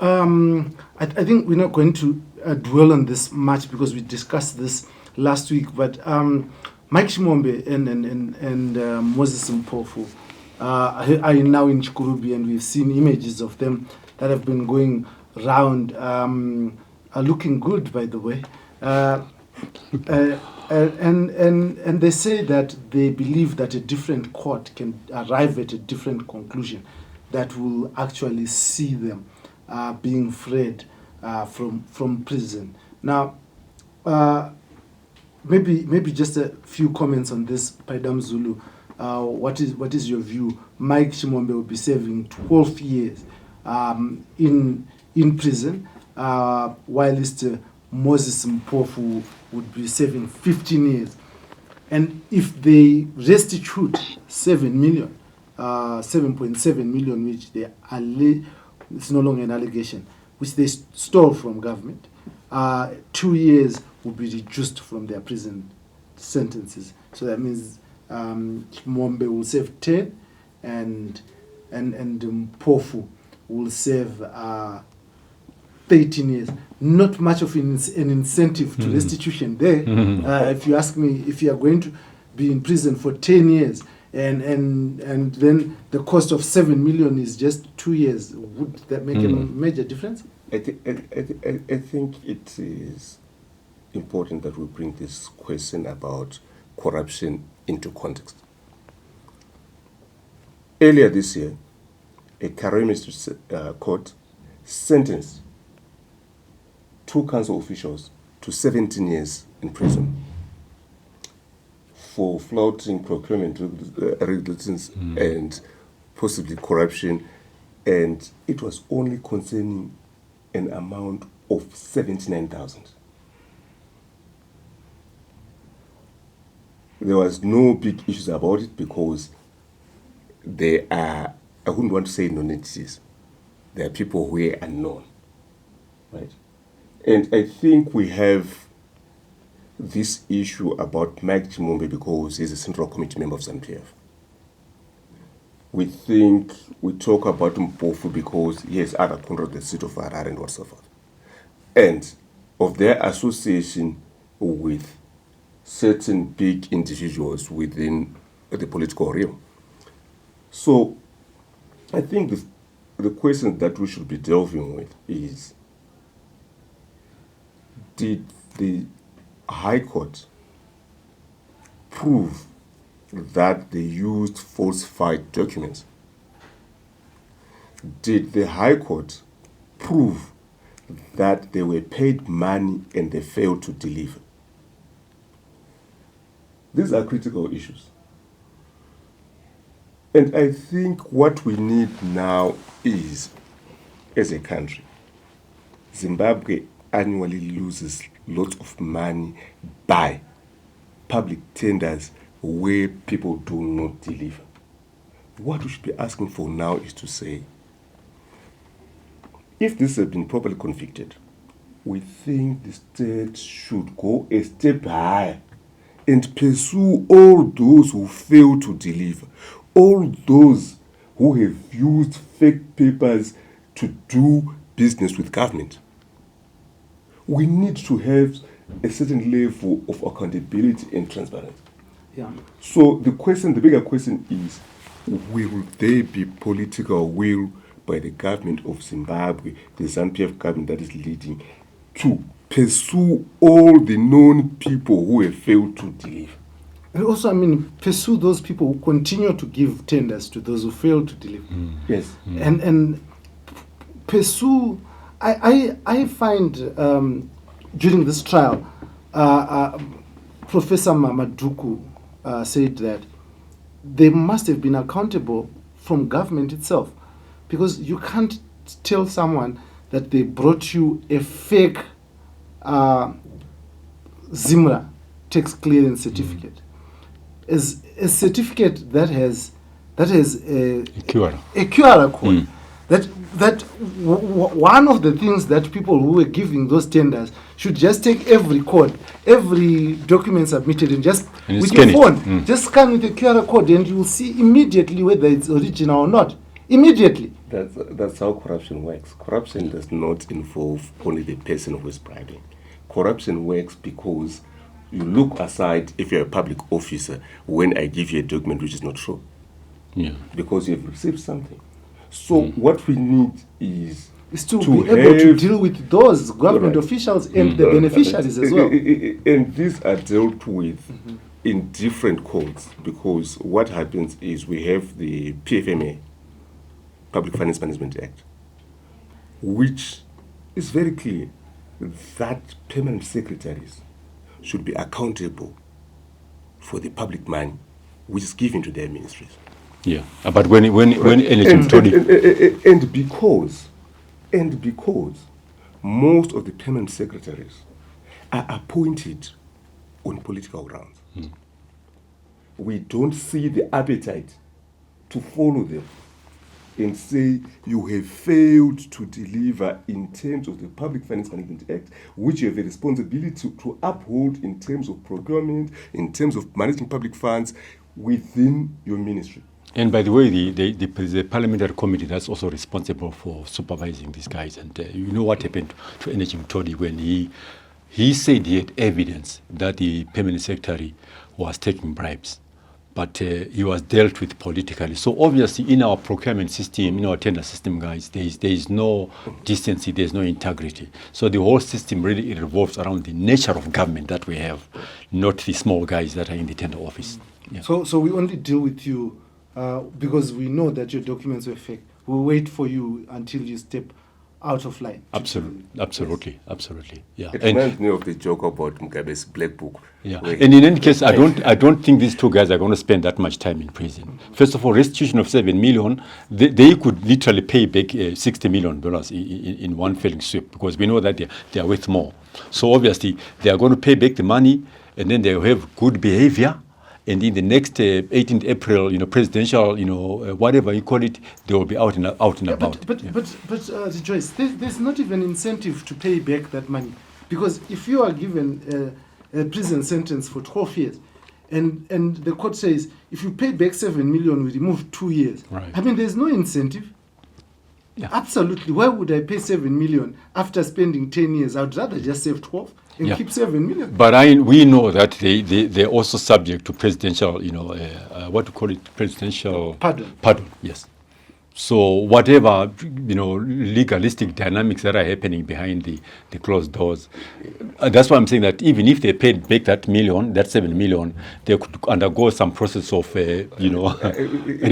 I think we're not going to dwell on this much because we discussed this last week. But Mike Shimombe and Moses Mpofu are now in Chikurubi, and we've seen images of them that have been going around, are looking good, by the way. And they say that they believe that a different court can arrive at a different conclusion that will actually see them being freed from prison. Now, maybe just a few comments on this, Paidam Zulu. What is your view? Mike Shimombe will be serving 12 years in prison, whilst Moses Mpofu would be serving 15 years. And if they restitute 7.7 million, which they it's no longer an allegation, which they stole from government, 2 years will be reduced from their prison sentences. So that means Mombe will serve 10, and Mpofu will serve 13 years. Not much of an incentive to restitution there. If you ask me, if you are going to be in prison for 10 years and then the cost of 7 million is just 2 years, would that make a major difference? I think it is important that we bring this question about corruption into context. Earlier this year, a Karori Magistrate Court sentenced 2 council officials to 17 years in prison for flouting procurement regulations and possibly corruption, and it was only concerning an amount of 79,000. There was no big issues about it because there are, I wouldn't want to say non-entities. There are people who are unknown, right? And I think we have this issue about Mike Chimombe because he's a Central Committee member of ZANU-PF. We talk about Mpofu because he has other control the seat of Harare and whatsoever. And of their association with certain big individuals within the political realm. So I think the question that we should be delving with is, did the High Court prove that they used falsified documents? Did the High Court prove that they were paid money and they failed to deliver? These are critical issues. And I think what we need now is, as a country, Zimbabwe annually loses lots of money by public tenders where people do not deliver. What we should be asking for now is to say, if this has been properly convicted, we think the state should go a step higher and pursue all those who fail to deliver, all those who have used fake papers to do business with government. We need to have a certain level of accountability and transparency. Yeah. So the bigger question is, will there be political will by the government of Zimbabwe, the ZANU-PF government that is leading, to pursue all the known people who have failed to deliver? And also, pursue those people who continue to give tenders to those who fail to deliver. Yes. And pursue. I find during this trial, Professor Mamaduku said that they must have been accountable from government itself, because you can't tell someone that they brought you a fake ZIMRA tax clearance certificate. As a certificate that has a QR code that that one of the things that people who were giving those tenders should just take every code, every document submitted, and just And with scan your it. phone, just scan with a QR code, and you will see immediately whether it's original or not. Immediately. That's how corruption works. Corruption does not involve only the person who is bribing. Corruption works because you look aside if you're a public officer when I give you a document which is not true. Yeah. Because you've received something. So what we need is To be able to have- deal with those government Right. officials and the beneficiaries as well. And these are dealt with in different codes, because what happens is we have the PFMA, Public Finance Management Act, which is very clear that permanent secretaries should be accountable for the public money which is given to their ministries. Yeah. But when NHM told it, And because most of the permanent secretaries are appointed on political grounds, we don't see the appetite to follow them and say you have failed to deliver in terms of the Public Finance Management Act, which you have a responsibility to uphold in terms of procurement, in terms of managing public funds within your ministry. and by the way, the parliamentary committee that's also responsible for supervising these guys. And you know what happened to NHM Todi when he said he had evidence that the permanent secretary was taking bribes, but he was dealt with politically. So obviously in our procurement system, in our tender system, guys, there is no decency, there is no integrity. So the whole system really revolves around the nature of government that we have, not the small guys that are in the tender office. Yeah. So we only deal with you because we know that your documents were fake. We'll wait for you until you step out of line. Absolutely. Yeah. It And, reminds me of the joke about Mugabe's black book. yeah. where And in any case, I don't think these two guys are going to spend that much time in prison. First of all, restitution of 7 million, they could literally pay back $60 million in one felling sweep, because we know that they are worth more. So obviously, they are going to pay back the money, and then they will have good behavior. And in the next 18th April, presidential, whatever you call it, they will be out and about. But Joyce, there's not even incentive to pay back that money, because if you are given a prison sentence for 12 years, and the court says if you pay back 7 million, we remove 2 years. Right. I mean, there's no incentive. Yeah. Absolutely. Why would I pay 7 million after spending 10 years? I'd rather just save 12 and Yeah. keep 7 million. But we know that they're also subject to presidential, what to call it, presidential Pardon. Yes. So whatever, legalistic dynamics that are happening behind the closed doors, that's why I'm saying that even if they paid back that 7 million, they could undergo some process of,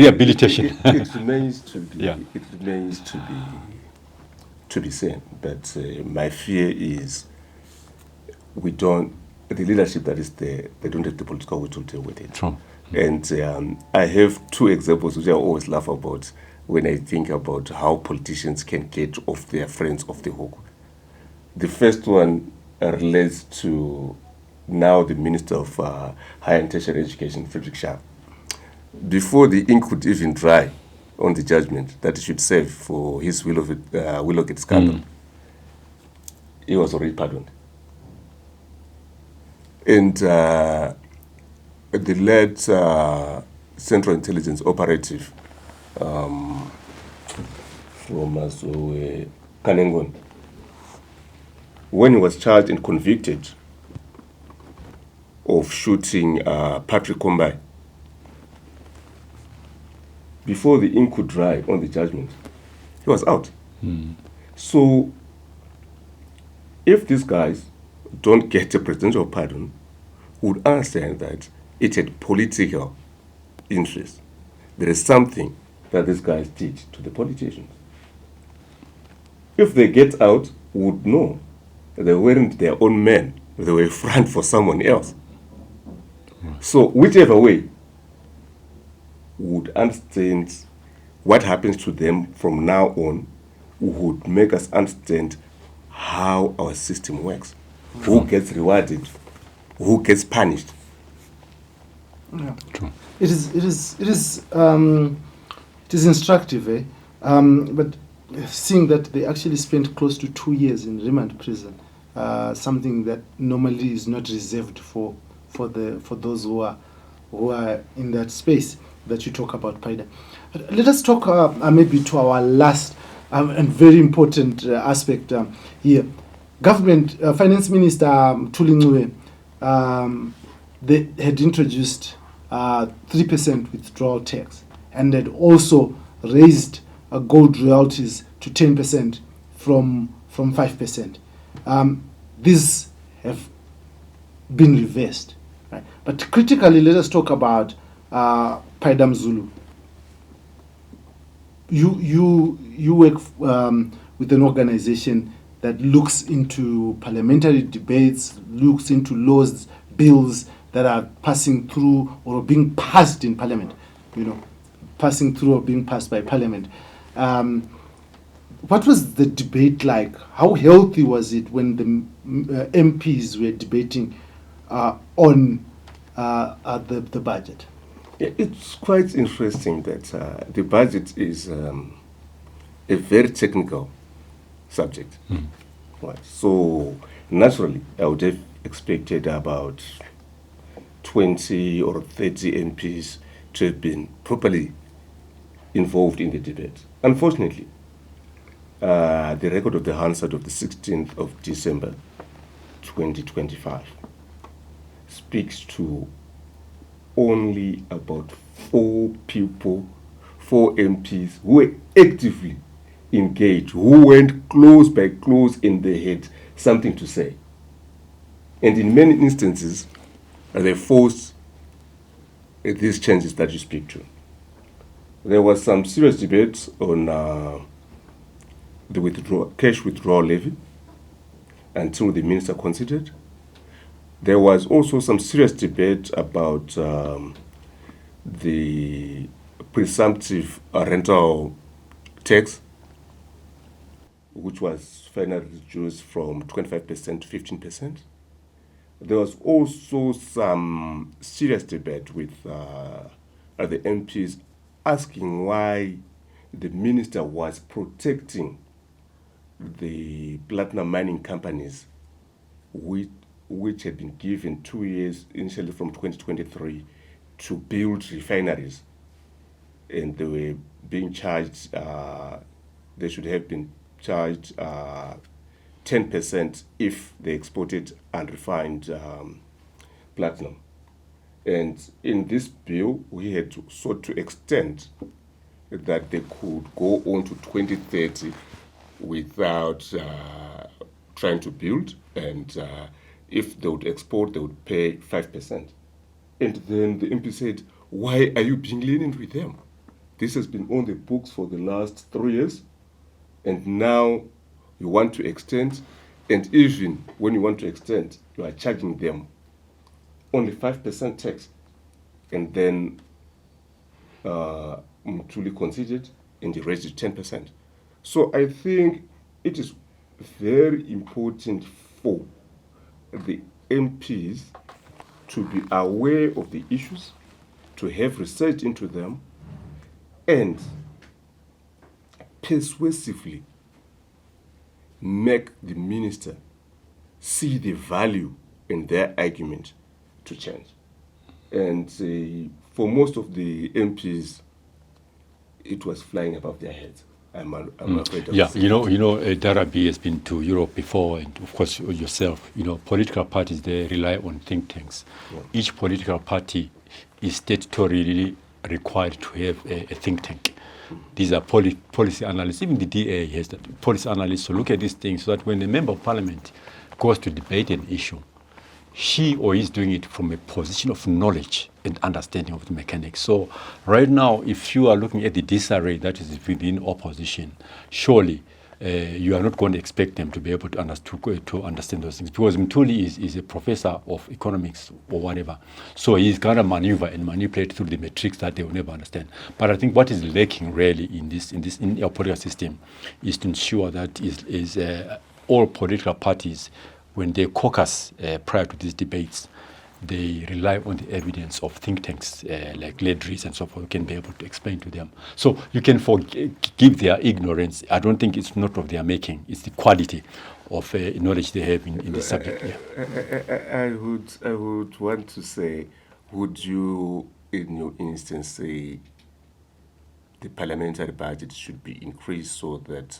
rehabilitation. It remains to be. Yeah. It remains to be seen. But my fear is the leadership that is there, they don't have the political will to deal with it. True. And I have two examples which I always laugh about when I think about how politicians can get off their friends off the hook. The first one relates to now the Minister of Higher and Tertiary Education, Frederick Shah. Before the ink could even dry on the judgment that he should serve for his Willowgate scandal, he was already pardoned. And the late Central Intelligence Operative from Kanengon, when he was charged and convicted of shooting Patrick Kombai, before the ink could dry on the judgment, he was out. So if these guys don't get a presidential pardon, would understand that it had political interest. There is something that these guys did to the politicians. If they get out, would know that they weren't their own men, they were a front for someone else. So whichever way, would understand what happens to them from now on, would make us understand how our system works. Who gets rewarded, who gets punished. Yeah. True. It is instructive, but seeing that they actually spent close to 2 years in remand prison, something that normally is not reserved for those who are in that space that you talk about, Paida. Let us talk maybe to our last and very important aspect here. Government Finance Minister Tuli Ngube, they had introduced 3% withdrawal tax and had also raised gold royalties to 10% from 5%. These have been reversed. Right? But critically, let us talk about Paida Zulu. You work with an organization that looks into parliamentary debates, looks into laws, bills that are passing through or being passed in parliament, passing through or being passed by parliament. What was the debate like? How healthy was it when the MPs were debating on the budget? Yeah, it's quite interesting that the budget is a very technical subject. Right. So naturally, I would have expected about 20 or 30 MPs to have been properly involved in the debate. Unfortunately, the record of the Hansard of the 16th of December 2025 speaks to only about 4 MPs who were actively engaged, who went close by close and they had something to say. And in many instances, they forced these changes that you speak to. There was some serious debate on the cash withdrawal levy until the minister considered. There was also some serious debate about the presumptive rental tax, which was finally reduced from 25% to 15%. There was also some serious debate with the MPs asking why the minister was protecting the platinum mining companies, which had been given 2 years, initially from 2023, to build refineries. And they were being charged, they should have been charged 10% if they exported unrefined platinum. And in this bill, we had sought to extend that they could go on to 2030 without trying to build, and if they would export, they would pay 5%. And then the MP said, why are you being lenient with them? This has been on the books for the last 3 years, and now you want to extend, and even when you want to extend, you are charging them only 5% tax. And then Mtuli considered, and he raised it 10%. So I think it is very important for the MPs to be aware of the issues, to have research into them, and persuasively make the minister see the value in their argument to change. And for most of the MPs, it was flying above their heads. I'm afraid of Yeah, saying. Darabi has been to Europe before, and of course yourself. Political parties, they rely on think tanks. Yeah. Each political party is statutorily required to have a think tank. These are policy analysts. Even the DA has that policy analysts to look at these things, so that when the member of parliament goes to debate an issue, she or he is doing it from a position of knowledge and understanding of the mechanics. So right now, if you are looking at the disarray that is within opposition, surely you are not going to expect them to be able to understand those things, because Mtuli is a professor of economics or whatever. So he's going to maneuver and manipulate through the metrics that they will never understand. But I think what is lacking really in our political system is to ensure that all political parties, when they caucus prior to these debates, they rely on the evidence of think tanks like Ledris and so forth, who can be able to explain to them. So you can forgive their ignorance. I don't think it's not of their making. It's the quality of knowledge they have in the subject. Yeah. I would want to say, would you, in your instance, say the parliamentary budget should be increased so that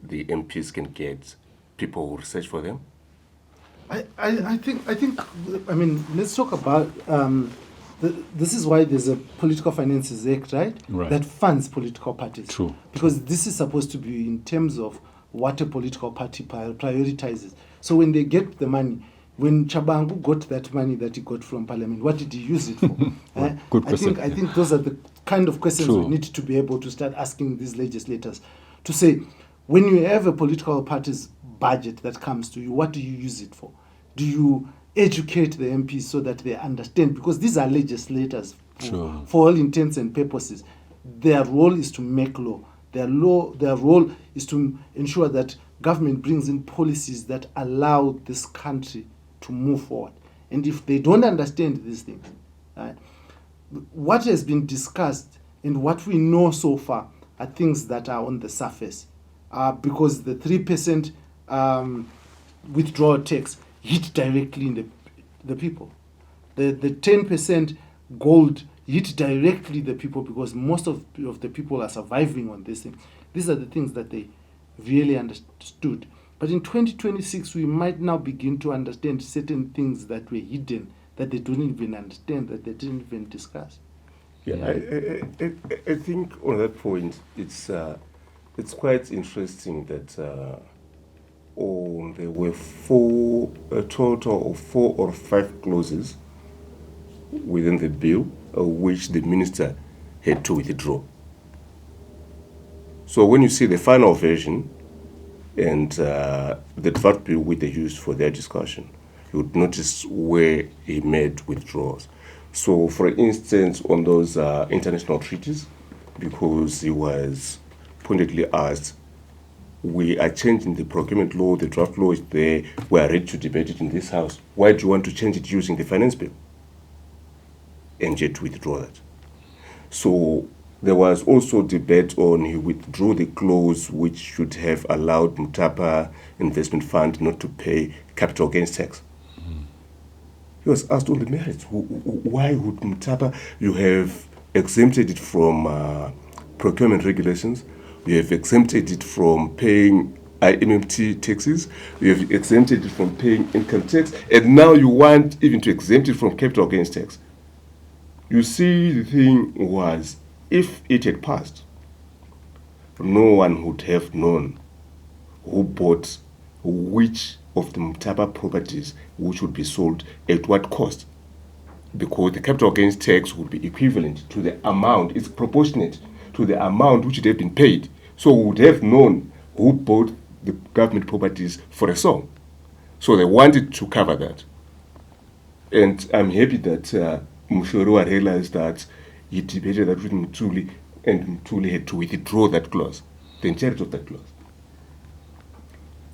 the MPs can get people who research for them? I think, I mean, let's talk about, this is why there's a Political Finances Act, right? Right. That funds political parties. True. Because this is supposed to be in terms of what a political party prioritizes. So when they get the money, when Chabangu got that money that he got from Parliament, what did he use it for? Good question. I think those are the kind of questions True. we need to be able to start asking these legislators to say, when you have a political party's budget that comes to you, what do you use it for? Do you educate the MPs so that they understand? Because these are legislators. Sure. For all intents and purposes. Their role is to make law. Their role is to ensure that government brings in policies that allow this country to move forward. And if they don't understand these things, right, what has been discussed and what we know so far are things that are on the surface. Because the 3% withdrawal tax hit directly in the people. The 10% gold hit directly the people because most of the people are surviving on this thing. These are the things that they really understood. But in 2026, we might now begin to understand certain things that were hidden, that they didn't even understand, that they didn't even discuss. Yeah, I think on that point, it's quite interesting that there were a total of 4 or 5 clauses within the bill, which the minister had to withdraw. So when you see the final version and the draft bill which they used for their discussion, you would notice where he made withdrawals. So, for instance, on those international treaties, because he was pointedly asked, we are changing the procurement law, the draft law is there, we are ready to debate it in this house. Why do you want to change it using the finance bill? And yet withdraw that. So there was also debate on he withdrew the clause which should have allowed Mutapa Investment Fund not to pay capital gains tax. He was asked on the merits, why would Mutapa, you have exempted it from procurement regulations, you have exempted it from paying IMMT taxes, you have exempted it from paying income tax, and now you want even to exempt it from capital gains tax. You see, the thing was, if it had passed, no one would have known who bought which of the Mutapa properties which would be sold at what cost, because the capital gains tax would be equivalent to the amount, it's proportionate to the amount which would have been paid. So we would have known who bought the government properties for a song. So they wanted to cover that. And I'm happy that Mushorua realized that he debated that with Mutuli, and Mutuli had to withdraw that clause, the entirety of that clause.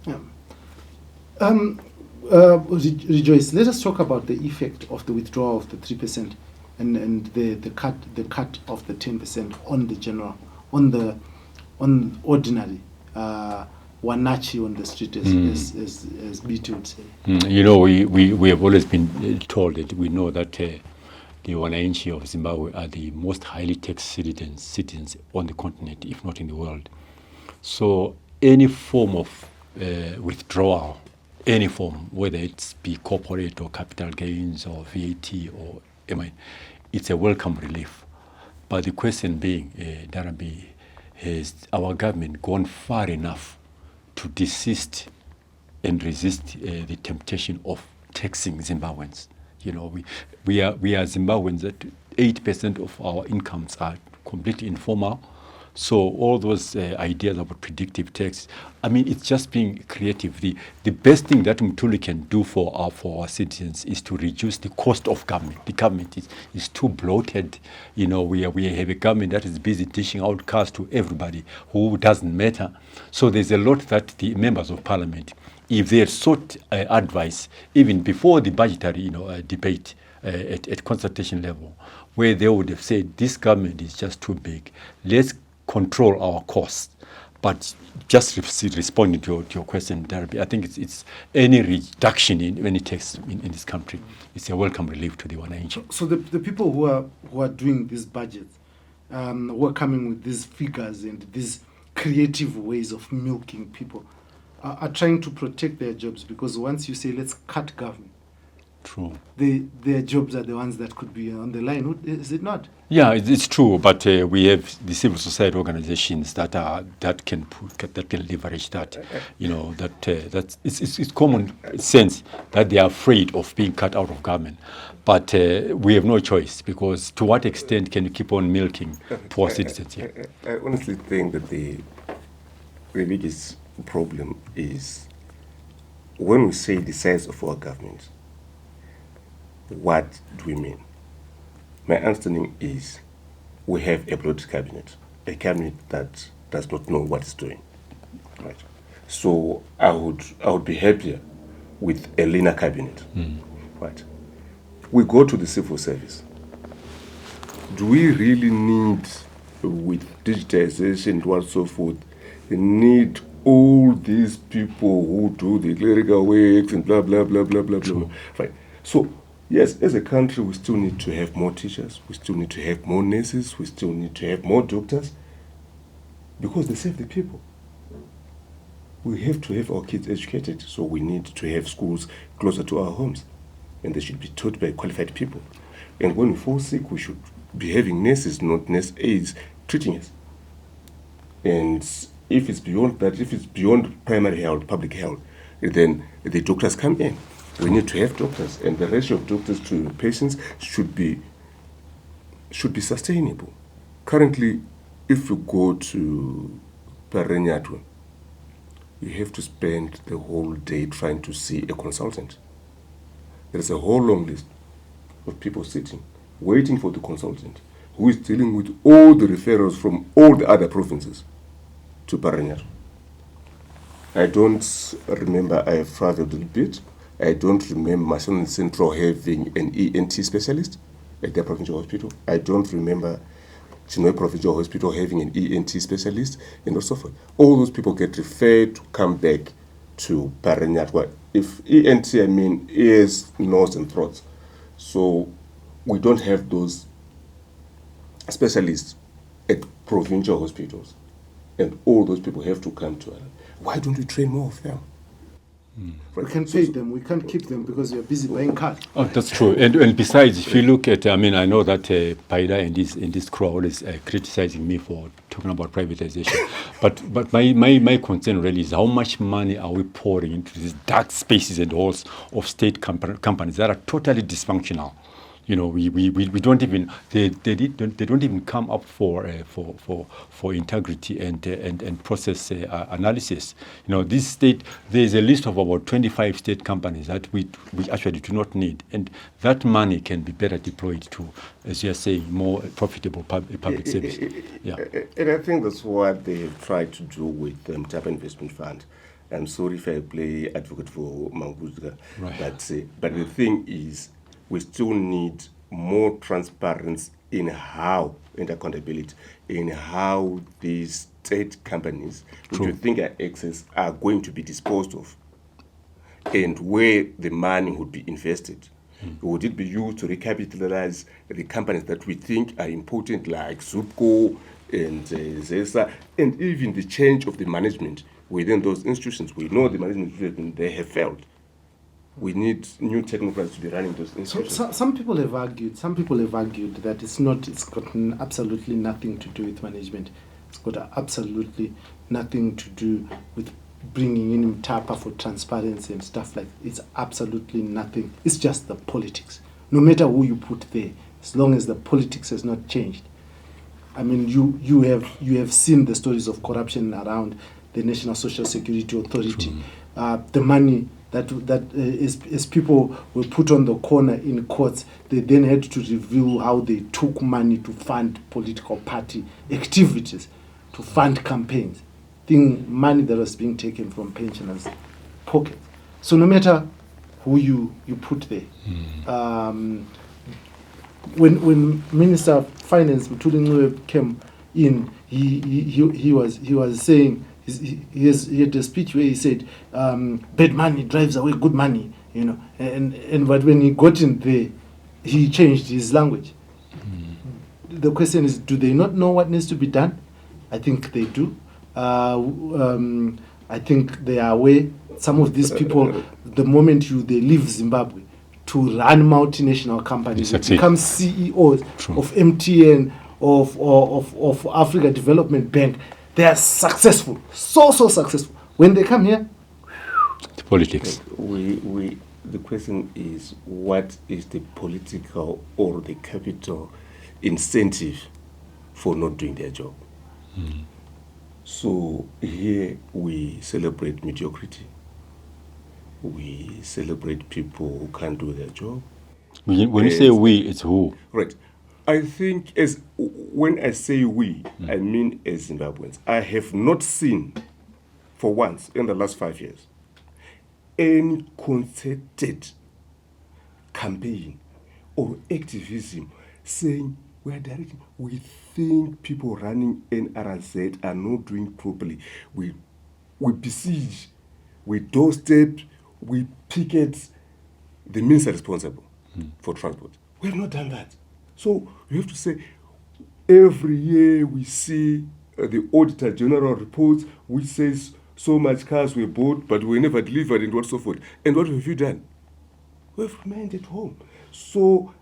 Yeah. Rejoice, let us talk about the effect of the withdrawal of the 3% and the cut of the 10% on the general, on ordinary Wanachi on the street, as BT would say. You know, we have always been told that we know that the Wananchi of Zimbabwe are the most highly taxed citizens on the continent, if not in the world. So any form of withdrawal, any form, whether it's be corporate or capital gains or VAT or it's a welcome relief. But the question being, Darabi, has our government gone far enough to desist and resist the temptation of taxing Zimbabweans? You know, we are Zimbabweans that 8% of our incomes are completely informal. So all those ideas about predictive tax, I mean, it's just being creative. The best thing that Mutuli can do for our citizens is to reduce the cost of government. The government is too bloated. You know, we have a government that is busy dishing out cars to everybody who doesn't matter. So there's a lot that the members of parliament if they had sought advice even before the budgetary debate at consultation level, where they would have said this government is just too big, let's control our costs. But just responding to your question, Darby, I think it's any reduction in any tax in this country, it's a welcome relief to the wananchi. So the people who are doing these budgets, who are coming with these figures and these creative ways of milking people, are trying to protect their jobs, because once you say let's cut government, True. their jobs are the ones that could be on the line. Is it not? Yeah, it's true, but we have the civil society organizations that can leverage that. That it's common sense that they are afraid of being cut out of government, but we have no choice, because to what extent can you keep on milking poor citizens here? I honestly think that the biggest problem is when we say the size of our government. What do we mean? My understanding is we have a bloated cabinet, a cabinet that does not know what it's doing. Right. So I would be happier with a leaner cabinet. Right. We go to the civil service. Do we really need, with digitization and what so forth, need all these people who do the clerical works and blah blah blah blah blah blah? Right. So yes, as a country, we still need to have more teachers, we still need to have more nurses, we still need to have more doctors, because they serve the people. We have to have our kids educated, so we need to have schools closer to our homes, and they should be taught by qualified people. And when we fall sick, we should be having nurses, not nurse aides, treating us. And if it's beyond that, if it's beyond primary health, public health, then the doctors come in. We need to have doctors, and the ratio of doctors to patients should be sustainable. Currently, if you go to Parenyatwe, you have to spend the whole day trying to see a consultant. There is a whole long list of people sitting, waiting for the consultant, who is dealing with all the referrals from all the other provinces to Parenyatwe. I don't remember, I have traveled a little bit. I don't remember Mashonaland Central having an ENT specialist at their provincial hospital. I don't remember Chinhoyi Provincial Hospital having an ENT specialist, and so forth. All those people get referred to come back to Parenyatwe. If ENT, I mean ears, nose, and throats. So we don't have those specialists at provincial hospitals, and all those people have to come to us. Why don't we train more of them? We can pay them, we can't keep them because we are busy buying cars. Oh, that's true. And besides, if you look at, I know that Paida and this crowd is criticizing me for talking about privatization. but my concern really is how much money are we pouring into these dark spaces and halls of state companies that are totally dysfunctional. We don't even they don't even come up for integrity and process analysis. This state, there's a list of about 25 state companies that we actually do not need, and that money can be better deployed to, as you are saying, more profitable public service. Yeah, and I think that's what they have tried to do with the Mtapa Investment Fund. I'm sorry if I play advocate for Manguzga, right. But the thing is, we still need more transparency in how, and accountability, in how these state companies, which you think are excess, are going to be disposed of, and where the money would be invested. Would it be used to recapitalize the companies that we think are important, like Zupco and ZESA, and even the change of the management within those institutions? We know the management, they have failed. We need new technocrats to be running those institutions. So, some people have argued that it's got absolutely nothing to do with management. It's got absolutely nothing to do with bringing in Mtapa for transparency and stuff like that. It's absolutely nothing. It's just the politics. No matter who you put there, as long as the politics has not changed. You have seen the stories of corruption around the National Social Security Authority. The money that is people were put on the corner in courts. They then had to review how they took money to fund political party activities, to fund campaigns. Money that was being taken from pensioners, pocket. So no matter who you put there, when Minister of Finance Mthuli came in, he was saying he had a speech where he said bad money drives away good money, and but when he got in there, he changed his language. The question is, do they not know what needs to be done? I think they do. I think they are aware. Some of these people, the moment they leave Zimbabwe to run multinational companies, become CEOs of MTN, of Africa Development Bank, they are successful, so successful. When they come here, the politics. The question is, what is the political or the capital incentive for not doing their job? So here we celebrate mediocrity. We celebrate people who can't do their job. When you say we, it's who? Right. I think when I say we, I mean as Zimbabweans. I have not seen, for once, in the last 5 years, any concerted campaign or activism saying we think people running NRZ are not doing properly. We besiege, we doorstep, we picket the minister responsible for transport. We have not done that. So you have to say, every year we see the Auditor General reports which says so much cars were bought but were never delivered and what so forth. And what have you done? We have remained at home. So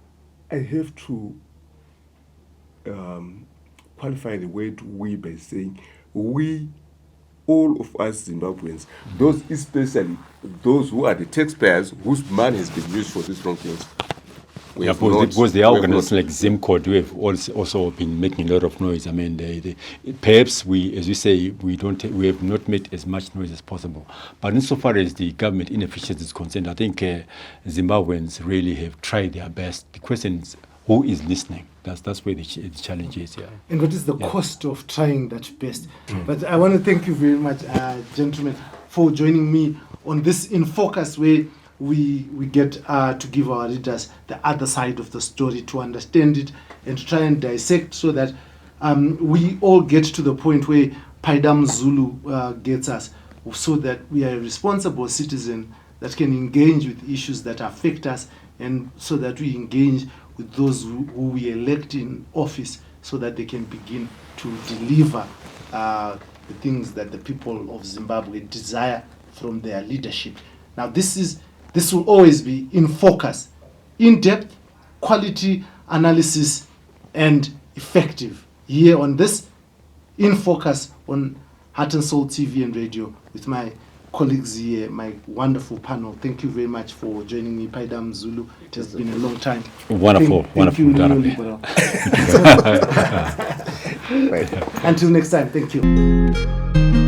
I have to qualify the word we by saying we, all of us Zimbabweans, those especially those who are the taxpayers whose money has been used for these wrong things. Because there are organizations like Zimcode who have also been making a lot of noise. I mean, perhaps we, as you say, we have not made as much noise as possible. But insofar as the government inefficiency is concerned, I think Zimbabweans really have tried their best. The question is, who is listening? That's where the challenge is. Yeah. And what is the cost of trying that best? But I want to thank you very much, gentlemen, for joining me on this In Focus, where we get to give our readers the other side of the story, to understand it and to try and dissect, so that we all get to the point where Paidam Zulu gets us, so that we are a responsible citizen that can engage with issues that affect us, and so that we engage with those who we elect in office, so that they can begin to deliver the things that the people of Zimbabwe desire from their leadership. Now, this will always be In Focus, in-depth, quality analysis, and effective. Here on this In Focus on Heart and Soul TV and radio, with my colleagues here, my wonderful panel. Thank you very much for joining me, Paidam Zulu. It has been a long time. Wonderful, thank you, wonderful. Until next time, thank you.